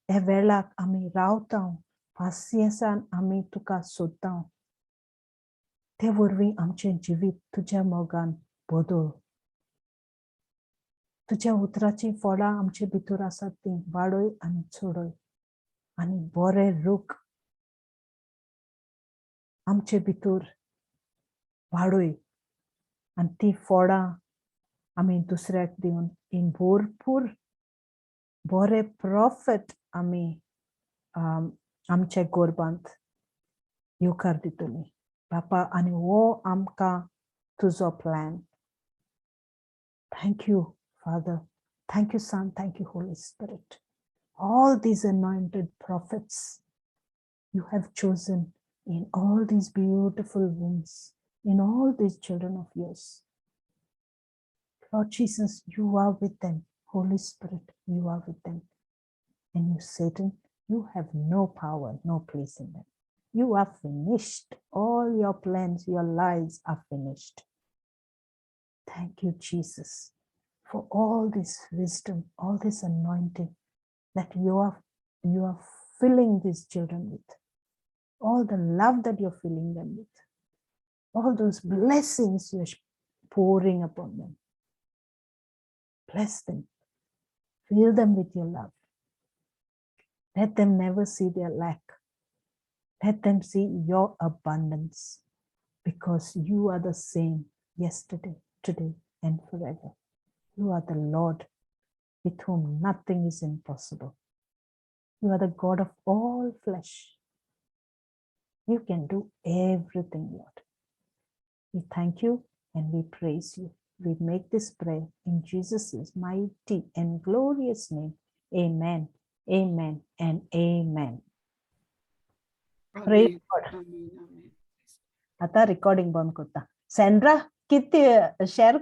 हे वेळाक आमी रावता, पासियेंसान आमी तुका सोदता. ते वरवीं आमचें जिवीत तुज्या मोगान बदल. तुज्या उतराची फळां आमचे भितर आसात तीं वाडय आनी चडय. आनी बरें रूख आमचे भितर वाडय आनी ती फळां आमी दुसऱ्याक दिवन हीं भरपूर बरे प्रॉफिट आमी आमच्या गोरबांत येवकार दितलीं. बापा, आनी हो आमकां तुजो plan. Thank you, Father. Thank you, Son. Thank you, Holy Spirit. All these anointed prophets you have chosen in all these beautiful wombs, in all these children of yours. Lord Jesus, you are with them. Holy Spirit, you are with them. And you, Satan, you have no power, no place in them. You are finished. All your plans, your lies are finished. Thank you, Jesus, for all this wisdom, all this anointing that you are filling these children with. All the love that you're filling them with. All those blessings you're pouring upon them. Bless them. Fill them with your love. Let them never see their lack. Let them see your abundance, because you are the same yesterday, today, and forever. You are the Lord with whom nothing is impossible. You are the God of all flesh. You can do everything, Lord. We thank you and we praise you. We make this prayer in Jesus' mighty and glorious name. Amen, amen, and amen. Praise
Amen.
God.
Amen. Amen.
आता रिकॉर्डिंग बंद करता. सँड्रा, किती शेअर